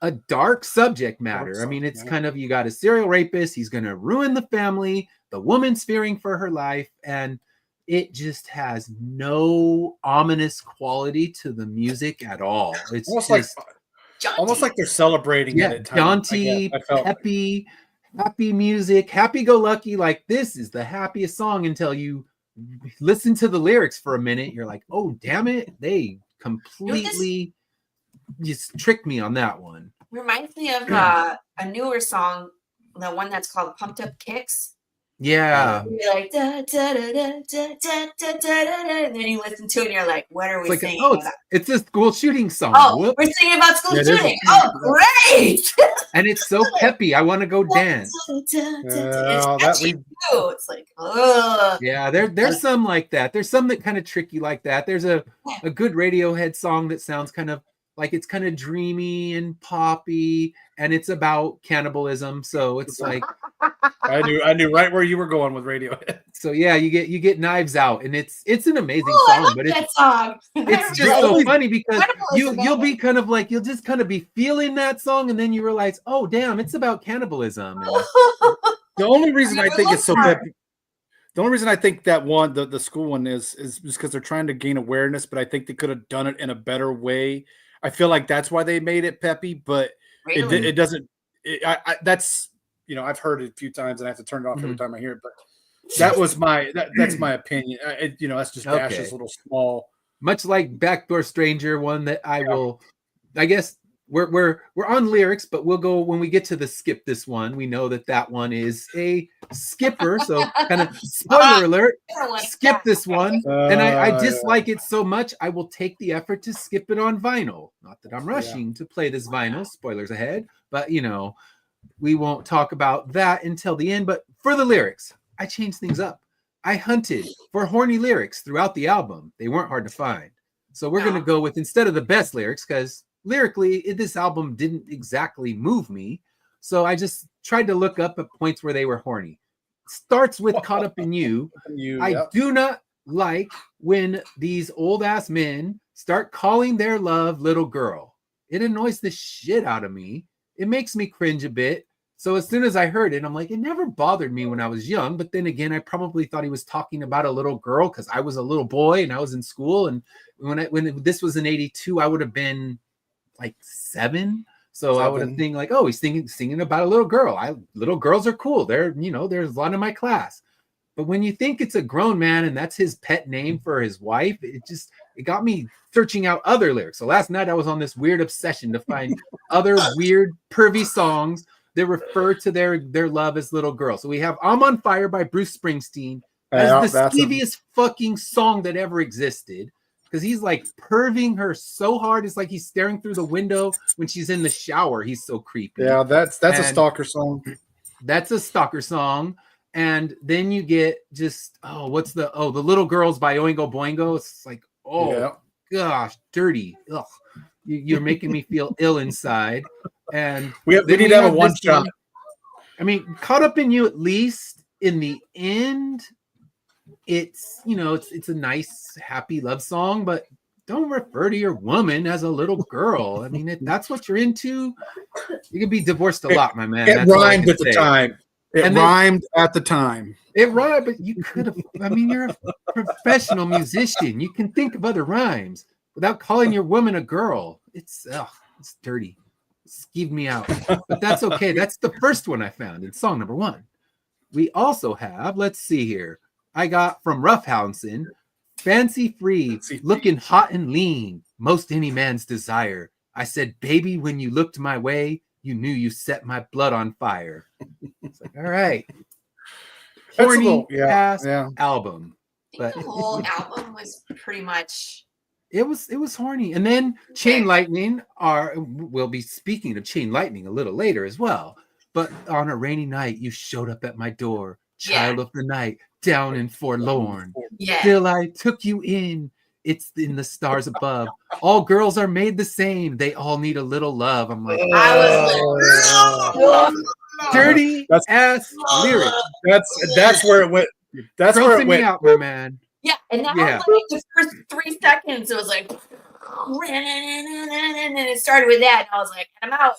a dark subject matter. I mean, it's kind of, you got a serial rapist. He's going to ruin the family. The woman's fearing for her life. And it just has no ominous quality to the music at all. It's almost like they're celebrating it. Jaunty, happy music, happy-go-lucky. Like, this is the happiest song until you listen to the lyrics for a minute. You're like, oh, damn it. They completely just tricked me on that one. Reminds me of a newer song, the one that's called Pumped Up Kicks. Yeah. You're like, da, da, da, da, da, da, da, da, and then you listen to it and you're like, what are we singing about? It's a school shooting song. Oh, whoops. We're singing about school shooting. Oh, great. And it's so peppy. I want to go dance. It's like, oh. Yeah, there's some like that. There's some that kind of tricky like that. There's a good Radiohead song that sounds kind of like it's kind of dreamy and poppy, and it's about cannibalism. So it's like I knew right where you were going with Radiohead. So yeah, you get Knives Out, and it's an amazing song, but it's just so funny because you'll be kind of like, you'll just kind of be feeling that song, and then you realize, oh damn, it's about cannibalism. And the only reason I think it's so peppy. The only reason I think that one, the school one, is because they're trying to gain awareness, but I think they could have done it in a better way. I feel like that's why they made it peppy, but it doesn't. That's I've heard it a few times, and I have to turn it off every time I hear it. But that was that's my opinion. That's just Dash's little small. Much like Backdoor Stranger, one that I will. I guess we're on lyrics, but we'll go when we get to the skip this one. We know that one is a skipper, so kind of spoiler alert. Skip this one, and I dislike it so much I will take the effort to skip it on vinyl. Not that I'm rushing to play this vinyl. Spoilers ahead, but we won't talk about that until the end. But for the lyrics, I changed things up. I hunted for horny lyrics throughout the album. They weren't hard to find, so we're gonna go with, instead of the best lyrics, because lyrically, this album didn't exactly move me. So I just tried to look up at points where they were horny. Starts with Caught Up in You. I do not like when these old ass men start calling their love little girl. It annoys the shit out of me. It makes me cringe a bit. So as soon as I heard it, I'm like, it never bothered me when I was young. But then again, I probably thought he was talking about a little girl because I was a little boy and I was in school. And when this was in '82, I would have been like 7. So I would have think like, oh, he's singing about a little girl. Little girls are cool. There's a lot in my class. But when you think it's a grown man and that's his pet name for his wife, it got me searching out other lyrics. So last night I was on this weird obsession to find other weird pervy songs that refer to their love as little girl. So we have "I'm on Fire" by Bruce Springsteen. That's the skeeviest fucking song that ever existed. Because he's like perving her so hard, it's like he's staring through the window when she's in the shower. He's so creepy. Yeah, that's a stalker song. That's a stalker song. And then you get just the Little Girls by Oingo Boingo. It's like, gosh, dirty. Ugh. You're making me feel ill inside. And we need to have a one shot. I mean, Caught Up in You, at least in the end, it's it's a nice, happy love song, but don't refer to your woman as a little girl. I mean, if that's what you're into, you can be divorced a lot, my man. It rhymed at the time. It rhymed at the time. It rhymed, but you could have. I mean, you're a professional musician. You can think of other rhymes without calling your woman a girl. It's dirty. Skeeved me out, but that's okay. That's the first one I found in song number 1. We also have, let's see here. I got from Roughhousing, "Fancy Free, looking hot and lean, most any man's desire. I said, baby, when you looked my way, you knew you set my blood on fire." It's like, all right. Horny ass album. But the whole album was pretty much. It was horny. And then Chain Lightning we'll be speaking of Chain Lightning a little later as well. But on a rainy night, you showed up at my door, child of the night, down and forlorn. Yeah. Still I took you in. It's in the stars above. All girls are made the same. They all need a little love. I'm like, I was like, dirty ass lyrics. That's where it went. That's where it went out, my man. Yeah, and that was like the first 3 seconds. It was like, and it started with that, and I was like, I'm out.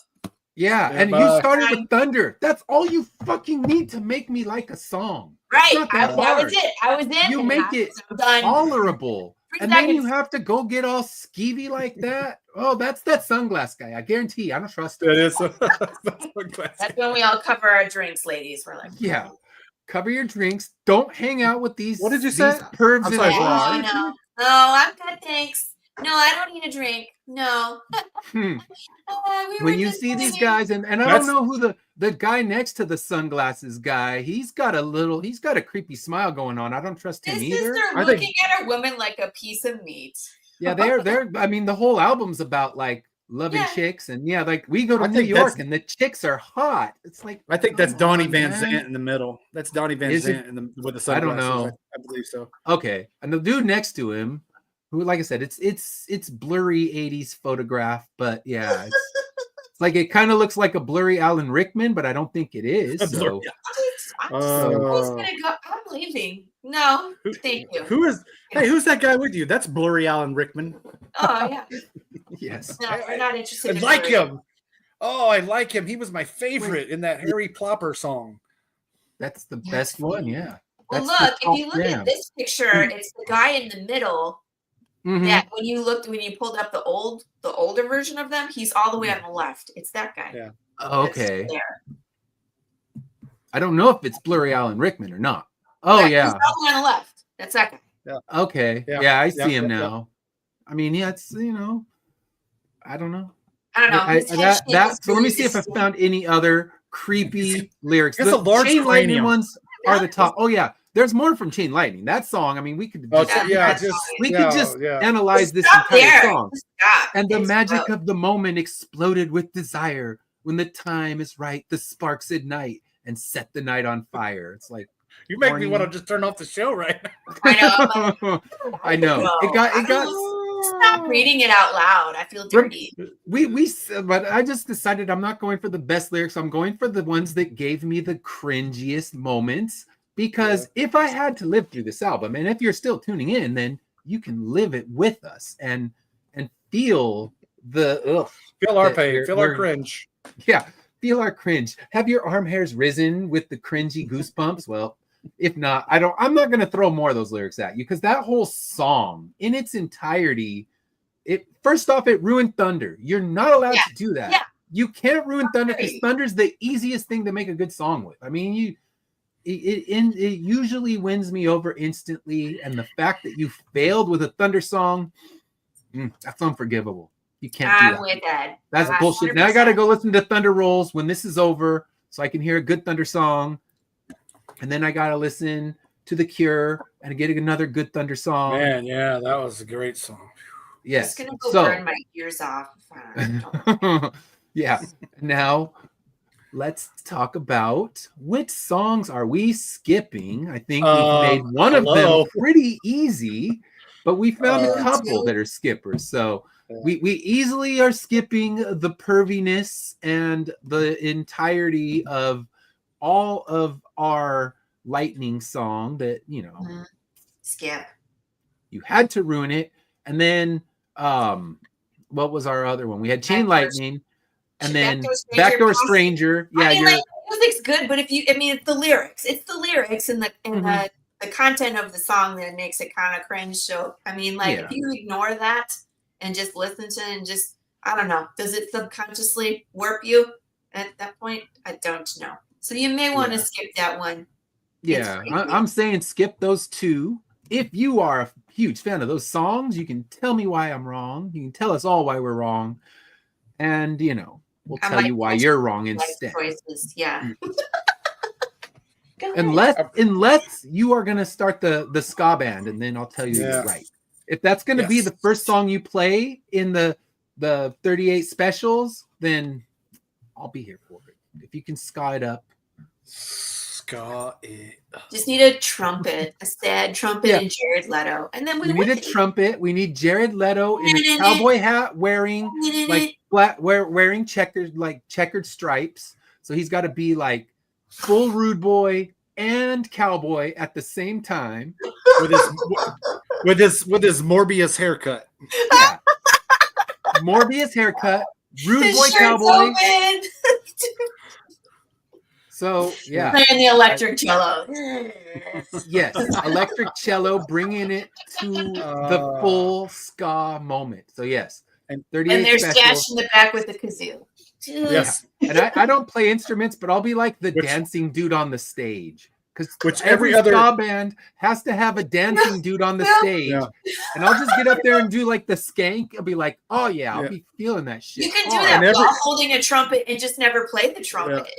Yeah, and you started with thunder. That's all you fucking need to make me like a song. Right, that was it. I was in. You make it tolerable. And then you have to go get all skeevy like that. Oh, that's that sunglass guy. I guarantee. I don't trust him. It is. That's when we all cover our drinks, ladies. We're like, yeah, cover your drinks. Don't hang out with these. What did you say? Pervs no, I'm good, thanks. No, I don't need a drink. No. When you see these guys, and I don't know who the guy next to the sunglasses guy, he's got a creepy smile going on. I don't trust him either. They're looking at a woman like a piece of meat. Yeah, they're I mean, the whole album's about like loving chicks, and like we go to New York and the chicks are hot. It's like, I think that's Donnie Van Zant in the middle. That's Donnie Van Zant with the sunglasses. I don't know. I believe so. Okay, and the dude next to him, who, like I said, it's blurry 80s photograph, but yeah, it's like it kind of looks like a blurry Alan Rickman, but I don't think it is. So. I'm leaving. No, thank you. Who's that guy with you? That's blurry Alan Rickman. Oh yeah. Yes. No, we're not interested. I like him. Oh, I like him. He was my favorite in that Harry Plopper song. That's the best one. Yeah. Well, look, if you look at this picture, it's the guy in the middle. Mm-hmm. That when you pulled up the older version of them, he's all the way on the left. It's that guy. Yeah. Okay. I don't know if it's blurry Alan Rickman or not. Oh yeah. He's all the way on the left. That's that guy. Yeah. Okay. Yeah, I see him now. I mean, it's I don't know. So let me see if I found any other creepy lyrics. The large Chain Lightning ones are the top. Oh yeah. There's more from Chain Lightning. That song, I mean, we could just analyze this entire song. And the magic of the moment exploded with desire. When the time is right, the sparks ignite and set the night on fire. It's like, you make me want to just turn off the show right now. I know. I know. It got. Stop reading it out loud. I feel dirty. But I just decided I'm not going for the best lyrics. I'm going for the ones that gave me the cringiest moments. Because if I had to live through this album, and if you're still tuning in, then you can live it with us and feel the feel our pain, feel our cringe. Yeah, Feel our cringe. Have your arm hairs risen with the cringy goosebumps? Well, if not, I'm not going to throw more of those lyrics at you because that whole song in its entirety, first off, it ruined Thunder. You're not allowed to do that. Yeah. You can't ruin Thunder because Thunder's the easiest thing to make a good song with. I mean, it usually wins me over instantly, and the fact that you failed with a Thunder song, that's unforgivable. You can't do that. With that. That's bullshit. 100%. Now I got to go listen to Thunder Rolls when this is over so I can hear a good Thunder song, and then I got to listen to The Cure and get another good Thunder song. Man, yeah, that was a great song. Yes. It's gonna go burn my ears off. Yeah. Now let's talk about which songs are we skipping. I think we've made one of them pretty easy, but we found a couple that are skippers. So we easily are skipping the perviness and the entirety of all of our Lightning song that, skip. You had to ruin it. And then what was our other one? We had Chain Lightning. And then Backdoor Stranger. Yeah, I mean, music's good, but it's the lyrics. It's the lyrics and the content of the song that makes it kind of cringe. So if you ignore that and just listen to it and just, I don't know, does it subconsciously warp you at that point? I don't know. So you may want to skip that one. Yeah, I'm saying skip those two. If you are a huge fan of those songs, you can tell me why I'm wrong. You can tell us all why we're wrong. And, we'll tell you why you're wrong instead. Choices. Yeah. Unless you are going to start the ska band, and then I'll tell you you're right. If that's going to be the first song you play in the 38 specials, then I'll be here for it. If you can ska it up. Ska it up. Just need a trumpet, a sad trumpet and Jared Leto. And then we need a trumpet. We need Jared Leto in a cowboy hat wearing wearing checkered stripes. So he's got to be like full rude boy and cowboy at the same time. With his Morbius haircut. Yeah. Morbius haircut, rude boy cowboy. So yeah, playing the electric cello. Yes, electric cello, bringing it to the full ska moment. So yes, and 38 and they're stashed in the back with the kazoo. Yes, and I don't play instruments, but I'll be like the dancing dude on the stage. Because every other ska band has to have a dancing dude on the stage. Yeah. And I'll just get up there and do like the skank. I'll be like, oh yeah, I'll be feeling that shit. You can do that while holding a trumpet and just never play the trumpet.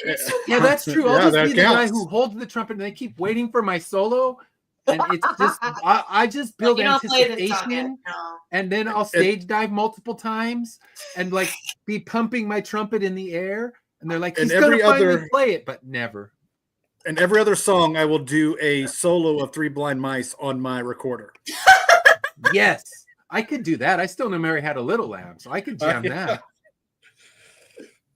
Yeah, that's true. I'll just be the guy who holds the trumpet and they keep waiting for my solo. And it's just, I just build anticipation. And then I'll stage dive multiple times and like be pumping my trumpet in the air. And they're like, he's going to finally play it, but never. And every other song, I will do a solo of Three Blind Mice on my recorder. Yes, I could do that. I still know Mary Had a Little Lamb, so I could jam that.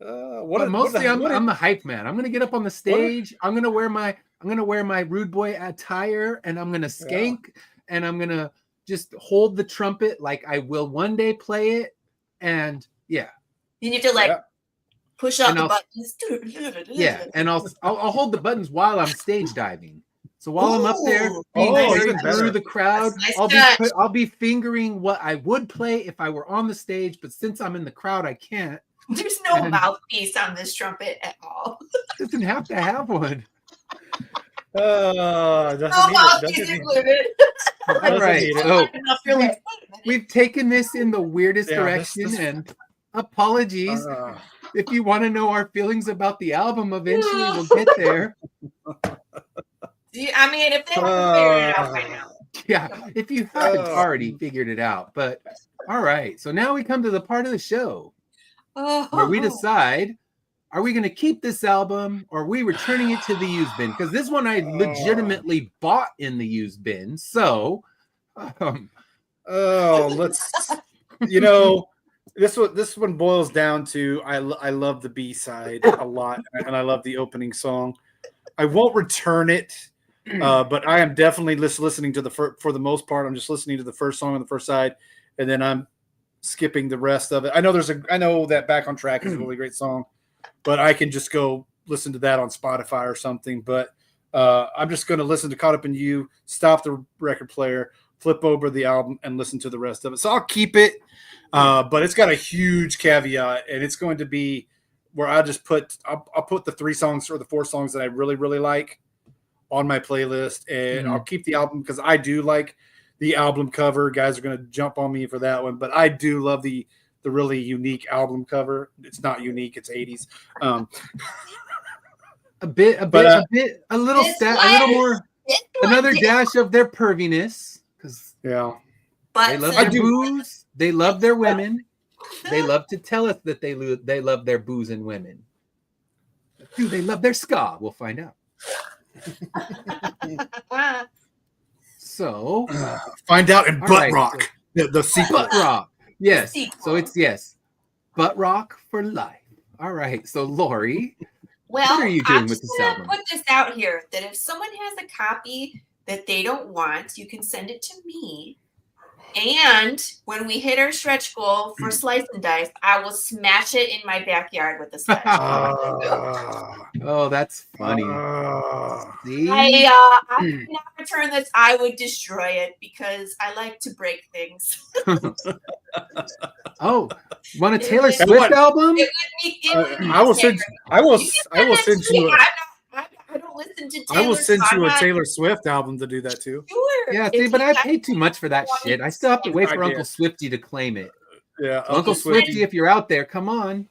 I'm the hype man. I'm gonna get up on the stage. I'm gonna wear my rude boy attire, and I'm gonna skank, and I'm gonna just hold the trumpet like I will one day play it. And you need to push up the buttons. Yeah, and I'll hold the buttons while I'm stage diving. So while I'm up there through the crowd, I'll be fingering what I would play if I were on the stage, but since I'm in the crowd, I can't. There's no mouthpiece on this trumpet at all. Doesn't have to have one. Doesn't included. All right, so we've taken this in the weirdest direction, and apologies. If you want to know our feelings about the album, eventually we'll get there. I mean, if they haven't figured it out by now. Yeah, if you haven't already figured it out. But all right, so now we come to the part of the show where we decide, are we going to keep this album or are we returning it to the used bin? Because this one I legitimately bought in the used bin. So, let's, This one boils down to I love the B-side a lot, and I love the opening song. I won't return it, but I am definitely listening to for the most part. I'm just listening to the first song on the first side, and then I'm skipping the rest of it. I know that Back on Track is a really great song, but I can just go listen to that on Spotify or something. But I'm just going to listen to Caught Up in You, stop the record player, flip over the album, and listen to the rest of it. So I'll keep it, but it's got a huge caveat, and it's going to be where I'll put the 3 songs or the 4 songs that I really, really like on my playlist, and I'll keep the album because I do like the album cover. Guys are going to jump on me for that one, but I do love the really unique album cover. It's not unique; it's 80s. A little more, another dash of their perviness, because they love their booze, they love their women, they love to tell us that they love their booze and women. Do they love their ska? We'll find out. So find out in Butt Rock, the sequel. Butt Rock, yes. So it's Butt Rock for life. All right. So Laurie, well, what are you doing with this album? Put this out here that if someone has a copy that they don't want, you can send it to me. And when we hit our stretch goal for Slice and Dice, I will smash it in my backyard with the sledge. Oh, that's funny. See? I would not return this. I would destroy it because I like to break things. Oh, want a Taylor Swift album? I will send you. I don't listen to Taylor. I will send you a Taylor Swift album to do that too. Sure. Yeah, see, but I paid too much for that shit. I still have to wait for Uncle Swifty to claim it. Yeah, Uncle Swifty, if you're out there, come on.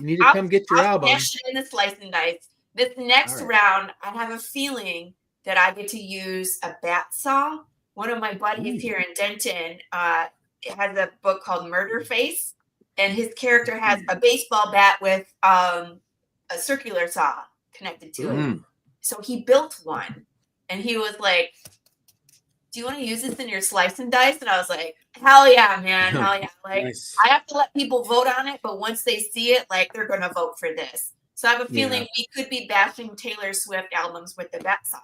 You need to come get your album. I'll smash it in the Slice and Dice. This next round, I have a feeling that I get to use a bat saw. One of my buddies here in Denton has a book called Murder Face, and his character has a baseball bat with a circular saw connected to it. So he built one, and he was like, do you want to use this in your Slice and Dice? And I was like, hell yeah, man. Hell yeah. Like, nice. I have to let people vote on it, but once they see it, like, they're going to vote for this. So I have a feeling we could be bashing Taylor Swift albums with the bat saw.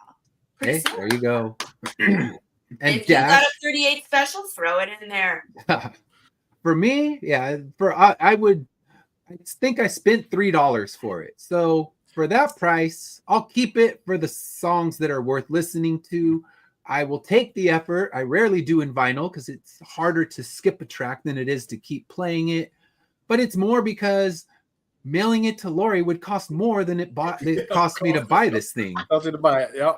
Hey, there you go. And if you got a 38 special, throw it in there. For me, I think I spent $3 for it. So for that price, I'll keep it for the songs that are worth listening to. I will take the effort. I rarely do in vinyl because it's harder to skip a track than it is to keep playing it. But it's more because mailing it to Laurie would cost more than it cost me to buy this thing. Cost me to buy it, yeah.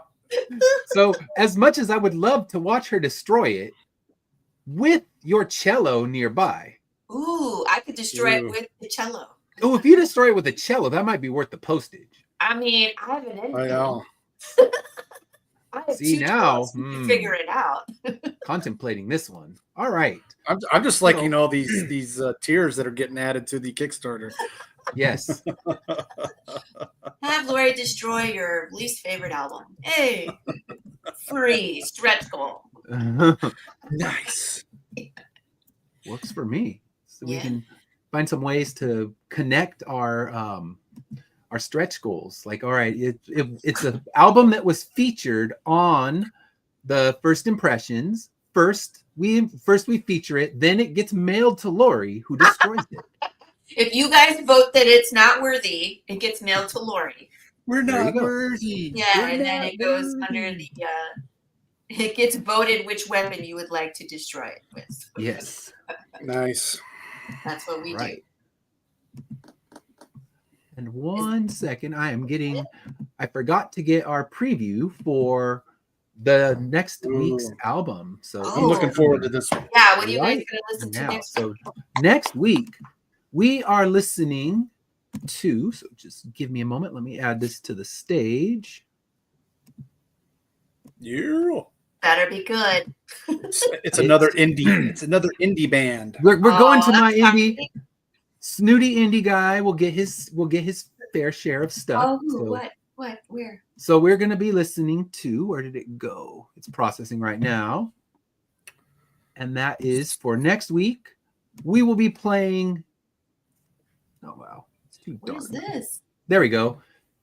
So as much as I would love to watch her destroy it with your cello nearby. Ooh, I could destroy it with the cello. Oh, if you destroy it with a cello, that might be worth the postage. I mean, I have an ending. I know. I have See now, figure it out. Contemplating this one. All right. I'm just liking all these tiers that are getting added to the Kickstarter. Yes. Have Laurie destroy your least favorite album. Hey, free stretch goal. Nice. Works for me. So we can find some ways to connect our stretch goals. Like, all right, it's an album that was featured on the First Impressions. First we feature it, then it gets mailed to Laurie, who destroys it. If you guys vote that it's not worthy, it gets mailed to Laurie. We're not worthy. Yeah, and then it goes under the it gets voted which weapon you would like to destroy it with. Yes. Nice. That's what we do. And 1 second, I forgot to get our preview for the next week's album. So I'm looking forward to this one. Yeah, what are you guys going to listen to next week? So next week, we are listening to, so just give me a moment. Let me add this to the stage. Yeah. Better be good. It's another indie. It's another indie band. We're going to my indie. Snooty indie guy will get his fair share of stuff. Oh, so, what, where? So we're going to be listening to, where did it go? It's processing right now. And that is for next week. We will be playing. Oh, wow. It's too dark. What is this? There we go.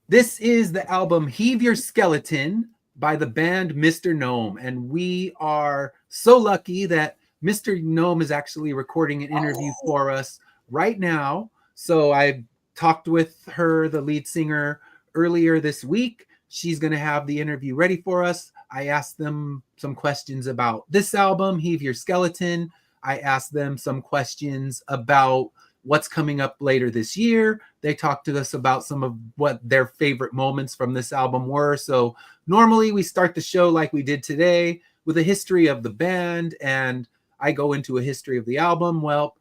This is the album Heave Your Skeleton by the band Mr. Gnome. And we are so lucky that Mr. Gnome is actually recording an interview for us right now. So I talked with her, the lead singer, earlier this week. She's going to have the interview ready for us. I asked them some questions about this album, Heave Your Skeleton. I asked them some questions about what's coming up later this year. They talked to us about some of what their favorite moments from this album were. So normally we start the show like we did today with a history of the band, and I go into a history of the album. Well,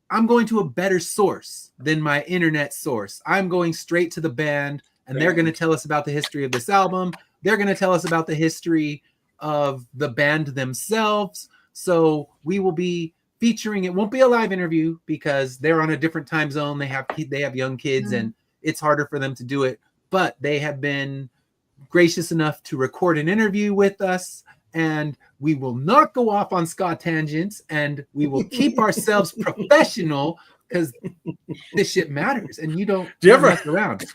I'm going to a better source than my internet source. I'm going straight to the band, and they're going to tell us about the history of this album. They're going to tell us about the history of the band themselves. So we will be featuring, it won't be a live interview because they're on a different time zone. They have young kids, and it's harder for them to do it. But they have been gracious enough to record an interview with us, and we will not go off on ska tangents, and we will keep ourselves professional because this shit matters, and you don't mess around.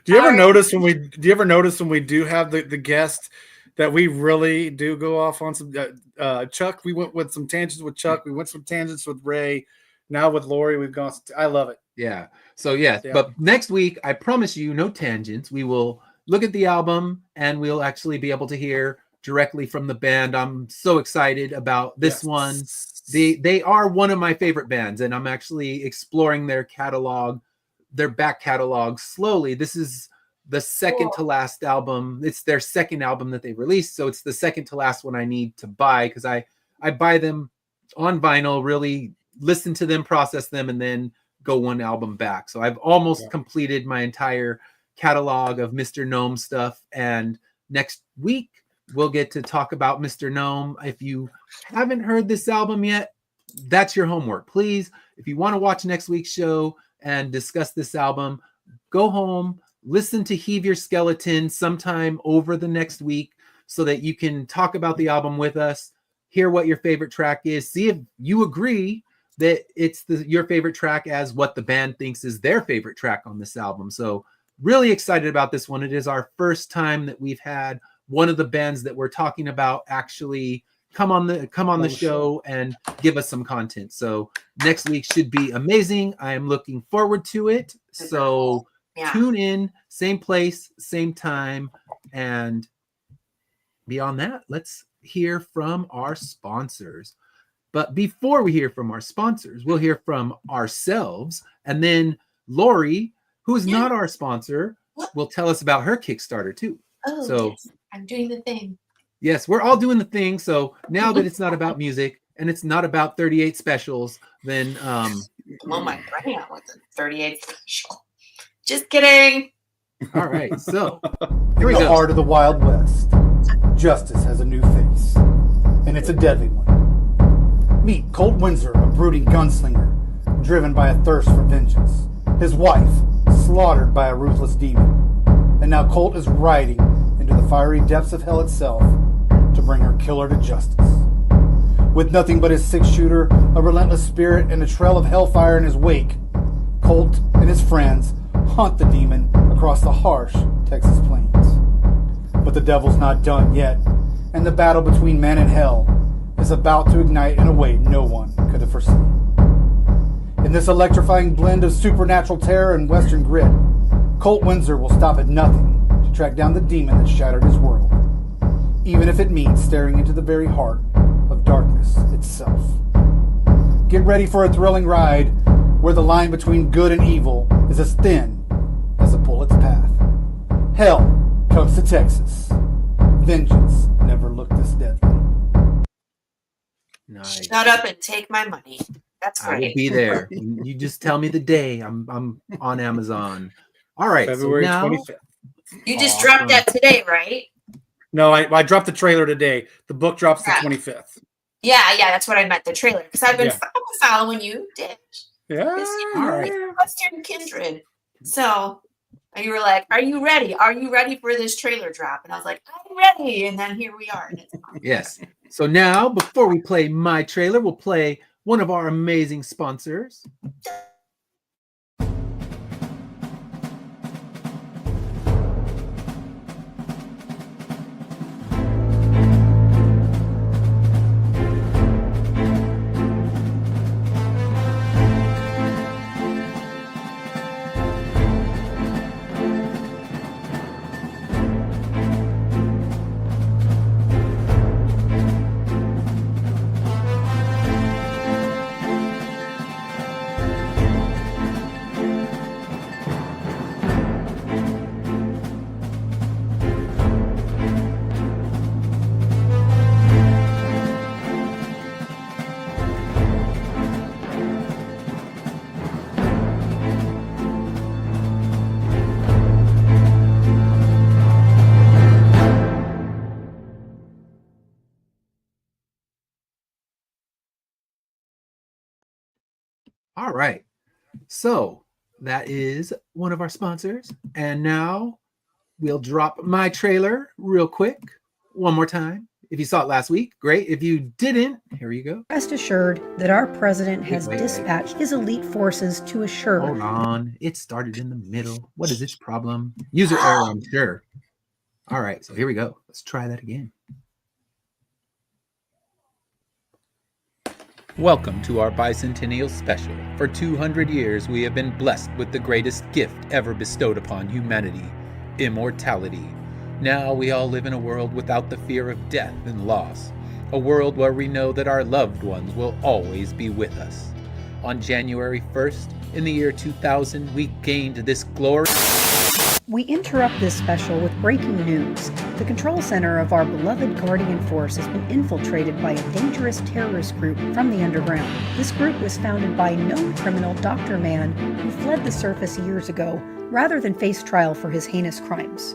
Do you ever notice when we do have the guest that we really do go off on some Chuck? We went with some tangents with Chuck. We went some tangents with Ray. Now with Laurie, we've gone. I love it. Yeah. So yeah, but next week, I promise you, no tangents. We will look at the album, and we'll actually be able to hear directly from the band. I'm so excited about this one. They are one of my favorite bands, and I'm actually exploring their catalog, their back catalog slowly. This is the second to last album. It's their second album that they released, so it's the second to last one I need to buy because I buy them on vinyl, really listen to them, process them, and then go one album back. So I've almost completed my entire catalog of Mr. Gnome stuff, and next week we'll get to talk about Mr. Gnome. If you haven't heard this album yet, that's your homework. Please, if you want to watch next week's show and discuss this album, go home, listen to Heave Your Skeleton sometime over the next week so that you can talk about the album with us, hear what your favorite track is, see if you agree that it's your favorite track as what the band thinks is their favorite track on this album. So really excited about this one. It is our first time that we've had one of the bands that we're talking about actually come on the show and give us some content. So next week should be amazing. I am looking forward to it. So tune in, same place, same time. And beyond that, let's hear from our sponsors. But before we hear from our sponsors, we'll hear from ourselves. And then Laurie, who's not our sponsor, will tell us about her Kickstarter too. Oh, so yes. I'm doing the thing. Yes, we're all doing the thing. So now that it's not about music and it's not about 38 specials, then blow my brain out with the 38 special. Just kidding. All right, so here we go. In the heart of the Wild West, justice has a new face, and it's a deadly one. Meet Colt Windsor, a brooding gunslinger, driven by a thirst for vengeance. His wife, slaughtered by a ruthless demon. And now Colt is riding into the fiery depths of hell itself to bring her killer to justice. With nothing but his six-shooter, a relentless spirit, and a trail of hellfire in his wake, Colt and his friends haunt the demon across the harsh Texas plains. But the devil's not done yet, and the battle between man and hell is about to ignite in a way no one could have foreseen. In this electrifying blend of supernatural terror and western grit, Colt Windsor will stop at nothing to track down the demon that shattered his world, even if it means staring into the very heart of darkness itself. Get ready for a thrilling ride where the line between good and evil is as thin as a bullet's path. Hell comes to Texas. Vengeance never looked this deadly. Nice. Shut up and take my money. That's right. I will be there. You just tell me the day. I'm on Amazon. All right. February so now, 25th. You just dropped that today, right? No, I dropped the trailer today. The book drops the 25th. Yeah, that's what I meant, the trailer. Because I've been following you, Dish. Yeah. All right. Western Kindred. So you were like, are you ready? Are you ready for this trailer drop? And I was like, I'm ready. And then here we are. And it's yes. So now, before we play my trailer, we'll play one of our amazing sponsors. All right. So that is one of our sponsors. And now we'll drop my trailer real quick. One more time. If you saw it last week, great. If you didn't, here you go. Rest assured that our president has dispatched his elite forces to assure. Hold on. It started in the middle. What is its problem? User error, I'm sure. All right. So here we go. Let's try that again. Welcome to our bicentennial special. For 200 years, we have been blessed with the greatest gift ever bestowed upon humanity, immortality. Now we all live in a world without the fear of death and loss, a world where we know that our loved ones will always be with us. On January 1st, in the year 2000, we gained this glory. We interrupt this special with breaking news. The control center of our beloved Guardian Force has been infiltrated by a dangerous terrorist group from the underground. This group was founded by known criminal Dr. Man, who fled the surface years ago, rather than face trial for his heinous crimes.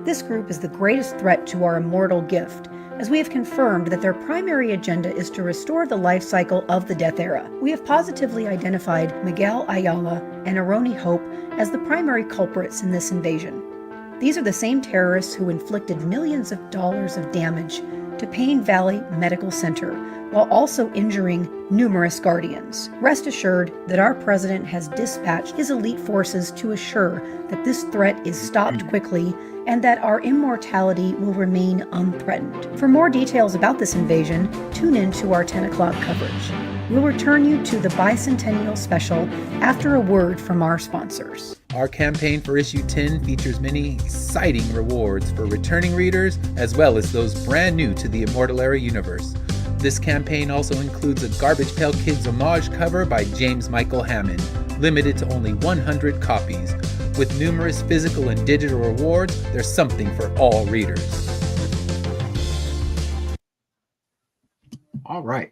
This group is the greatest threat to our immortal gift, as we have confirmed that their primary agenda is to restore the life cycle of the Death Era. We have positively identified Miguel Ayala and Aroni Hope as the primary culprits in this invasion. These are the same terrorists who inflicted millions of dollars of damage to Payne Valley Medical Center, while also injuring numerous Guardians. Rest assured that our president has dispatched his elite forces to assure that this threat is stopped quickly and that our immortality will remain unthreatened. For more details about this invasion, tune in to our 10 o'clock coverage. We'll return you to the bicentennial special after a word from our sponsors. Our campaign for issue 10 features many exciting rewards for returning readers, as well as those brand new to the Immortal Era universe. This campaign also includes a Garbage Pail Kids homage cover by James Michael Hammond, limited to only 100 copies. With numerous physical and digital rewards, there's something for all readers. All right.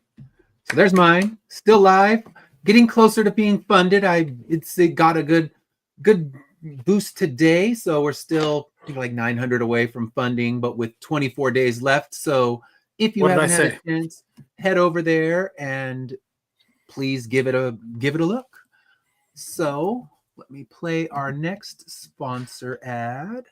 So there's mine, still live, getting closer to being funded. It got a good boost today, so we're still like 900 away from funding, but with 24 days left. So if you haven't had a chance, head over there and please give it a look. So let me play our next sponsor ad.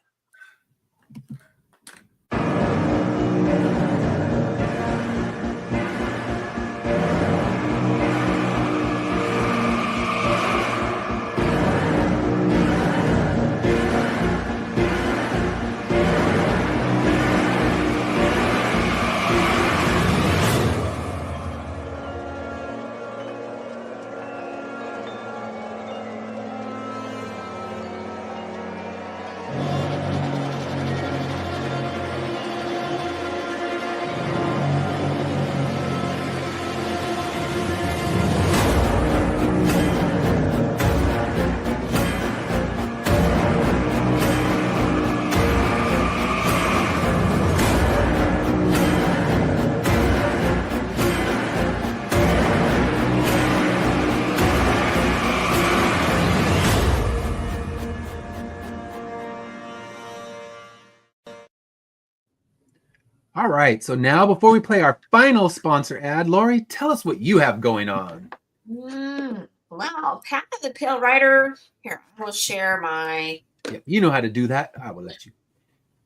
All right, so now before we play our final sponsor ad, Laurie, tell us what you have going on. Wow, Path of the Pale Rider. Here, I will share my... Yeah, you know how to do that. I will let you.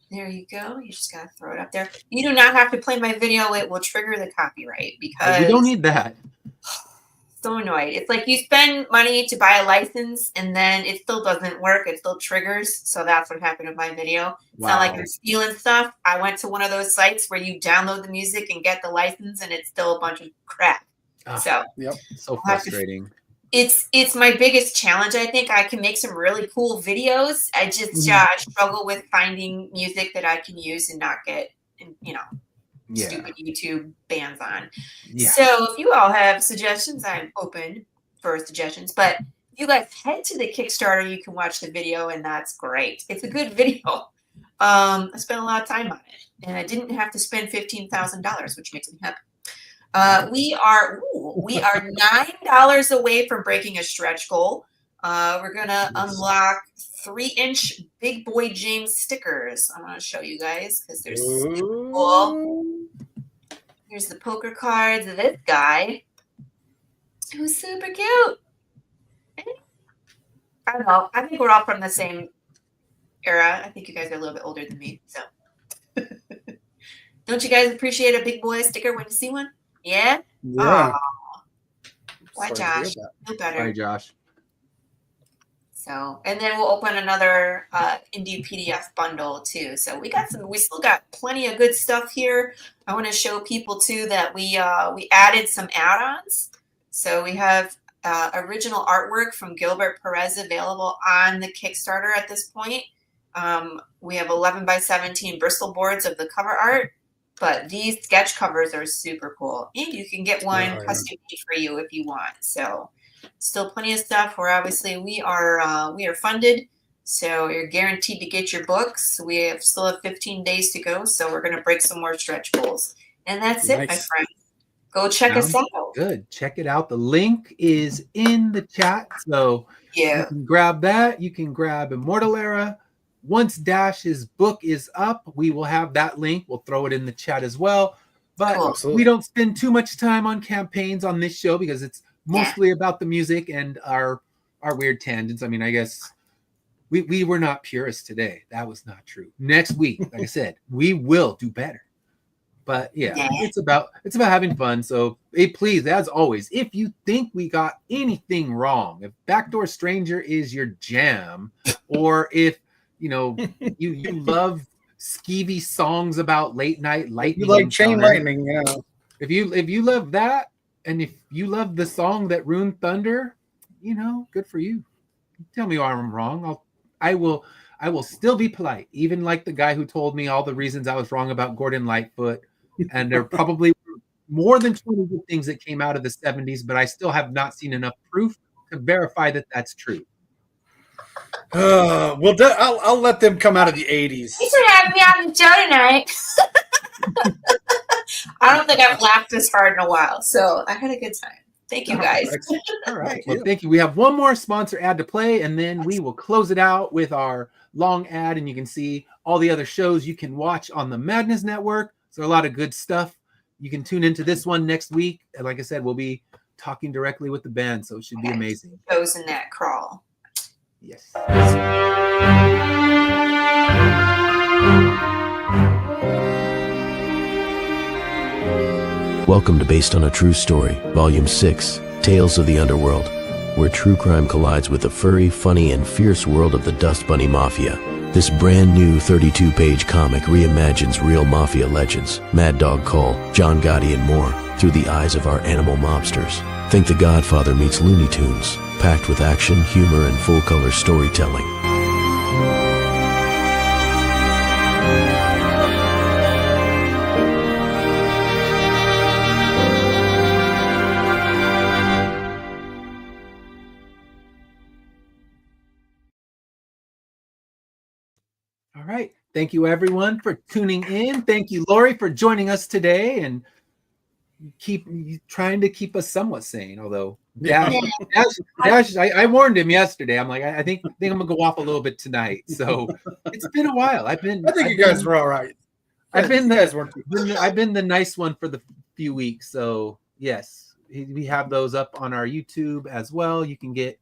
There you go. You just got to throw it up there. You do not have to play my video. It will trigger the copyright because... We don't need that. So annoyed. It's like you spend money to buy a license and then it still doesn't work. It still triggers. So that's what happened with my video. It's not like you're stealing stuff. I went to one of those sites where you download the music and get the license and it's still a bunch of crap. So frustrating. It's my biggest challenge. I think I can make some really cool videos. I just struggle with finding music that I can use and not get, stupid YouTube bans on. Yeah. So if you all have suggestions, I'm open for suggestions. But if you guys head to the Kickstarter, you can watch the video, and that's great. It's a good video. I spent a lot of time on it, and I didn't have to spend $15,000, which makes me happy. We are $9 away from breaking a stretch goal. We're gonna unlock 3-inch Big Boy James stickers. I'm gonna show you guys because they're super cool. Here's the poker cards of this guy, who's super cute. I don't know. I think we're all from the same era. I think you guys are a little bit older than me. So, don't you guys appreciate a big boy sticker when you see one? Yeah. Yeah. Why, Josh? No better. Hi, Josh. So, and then we'll open another indie PDF bundle too. So we still got plenty of good stuff here. I want to show people too that we added some add-ons. So we have original artwork from Gilbert Perez available on the Kickstarter at this point. We have 11 by 17 Bristol boards of the cover art, but these sketch covers are super cool. And you can get one custom made for you if you want. So still plenty of stuff. We are funded, so you're guaranteed to get your books. We still have 15 days to go, so we're going to break some more stretch goals. And that's it, my friend. Go check us out. Good. Check it out. The link is in the chat, so you can grab that. You can grab Immortal Era. Once Dash's book is up, we will have that link. We'll throw it in the chat as well. But we don't spend too much time on campaigns on this show because it's mostly about the music and our weird tangents. I mean, I guess we were not purists today. That was not true. Next week, like I said, we will do better. But it's about having fun. So please, as always, if you think we got anything wrong, if Backdoor Stranger is your jam, or if you love skeevy songs about late night lightning, you like Chain Lightning, If you love that. And if you love the song that ruined Thunder, good for you. Tell me I'm wrong. I will still be polite, even like the guy who told me all the reasons I was wrong about Gordon Lightfoot. And there probably were more than 20 good things that came out of the 70s, but I still have not seen enough proof to verify that that's true. I'll let them come out of the 80s. Thanks for having me on the show tonight. I don't think I've laughed this hard in a while, so I had a good time. Thank you, guys. All right. Well, thank you. We have one more sponsor ad to play, and then we will close it out with our long ad, and you can see all the other shows you can watch on the Madness Network. So a lot of good stuff. You can tune into this one next week. And like I said, we'll be talking directly with the band, so it should be amazing. Shows in that crawl. Yes. Welcome to Based on a True Story, Volume 6, Tales of the Underworld, where true crime collides with the furry, funny, and fierce world of the Dust Bunny Mafia. This brand new 32-page comic reimagines real mafia legends, Mad Dog Cole, John Gotti, and more, through the eyes of our animal mobsters. Think The Godfather meets Looney Tunes, packed with action, humor, and full-color storytelling. All right. Thank you, everyone, for tuning in. Thank you, Laurie, for joining us today and trying to keep us somewhat sane. Although Dash, I warned him yesterday. I'm like, I think I'm gonna go off a little bit tonight. So it's been a while. I think you guys were all right. I've been the nice one for the few weeks. So yes, we have those up on our YouTube as well. You can get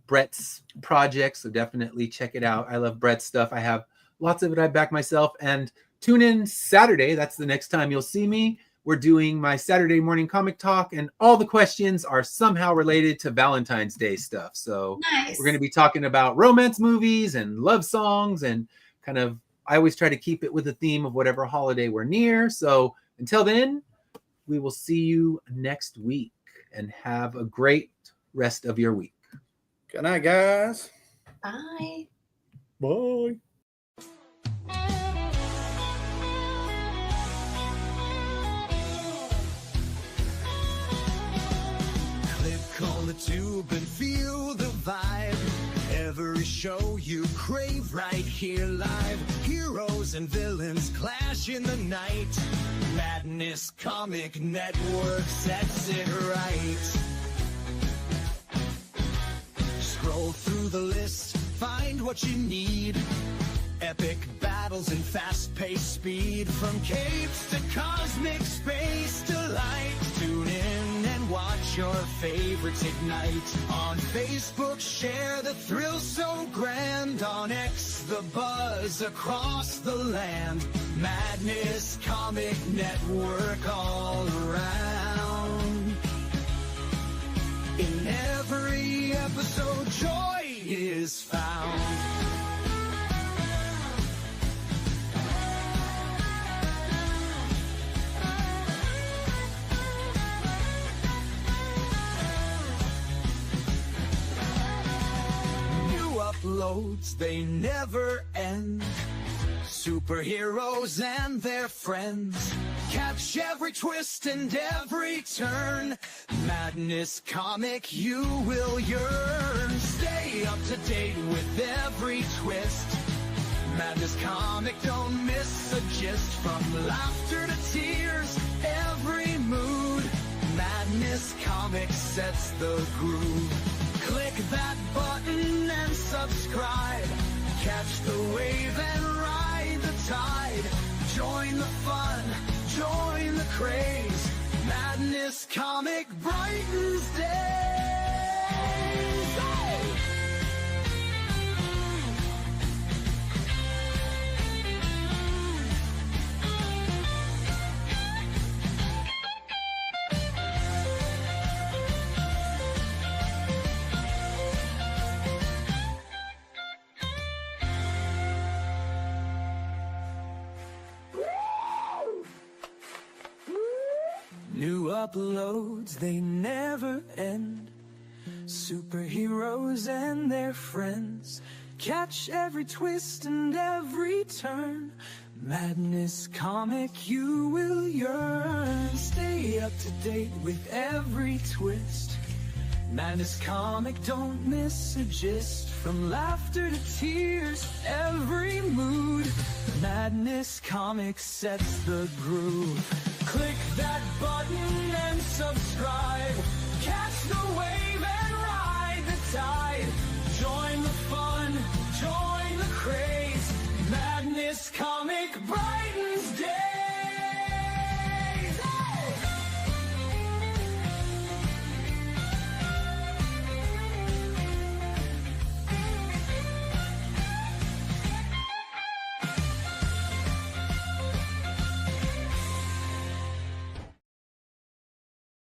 Brett's projects, so definitely check it out. I love Brett's stuff. I have lots of it. I back myself. And tune in Saturday. That's the next time you'll see me. We're doing my Saturday morning comic talk, and all the questions are somehow related to Valentine's Day stuff. So We're going to be talking about romance movies and love songs, and kind of, I always try to keep it with the theme of whatever holiday we're near. So until then, we will see you next week, and have a great rest of your week. Good night, guys. Bye. Bye. Click on the tube and feel the vibe. Every show you crave right here live. Heroes and villains clash in the night. Madness Comic Network sets it right. Scroll through the list, find what you need. Epic battles and fast-paced speed. From capes to cosmic space delight. Tune in and watch your favorites ignite. On Facebook, share the thrill so grand. On X, the buzz across the land. Madness Comic Network all around. In every episode, joy is found. Uploads, they never end. Superheroes and their friends. Catch every twist and every turn. Madness Comic, you will yearn. Stay up to date with every twist. Madness Comic, don't miss a gist. From laughter to tears, every mood. Madness Comic sets the groove. Click that button and subscribe. Catch the wave and ride the tide. Join the fun, join the craze. Madness Comic brightens days. New uploads, they never end. Superheroes and their friends. Catch every twist and every turn. Madness Comic, you will yearn. Stay up to date with every twist. Madness Comic, don't miss a gist. From laughter to tears, every mood. Madness Comic sets the groove. Click that button and subscribe. Catch the wave and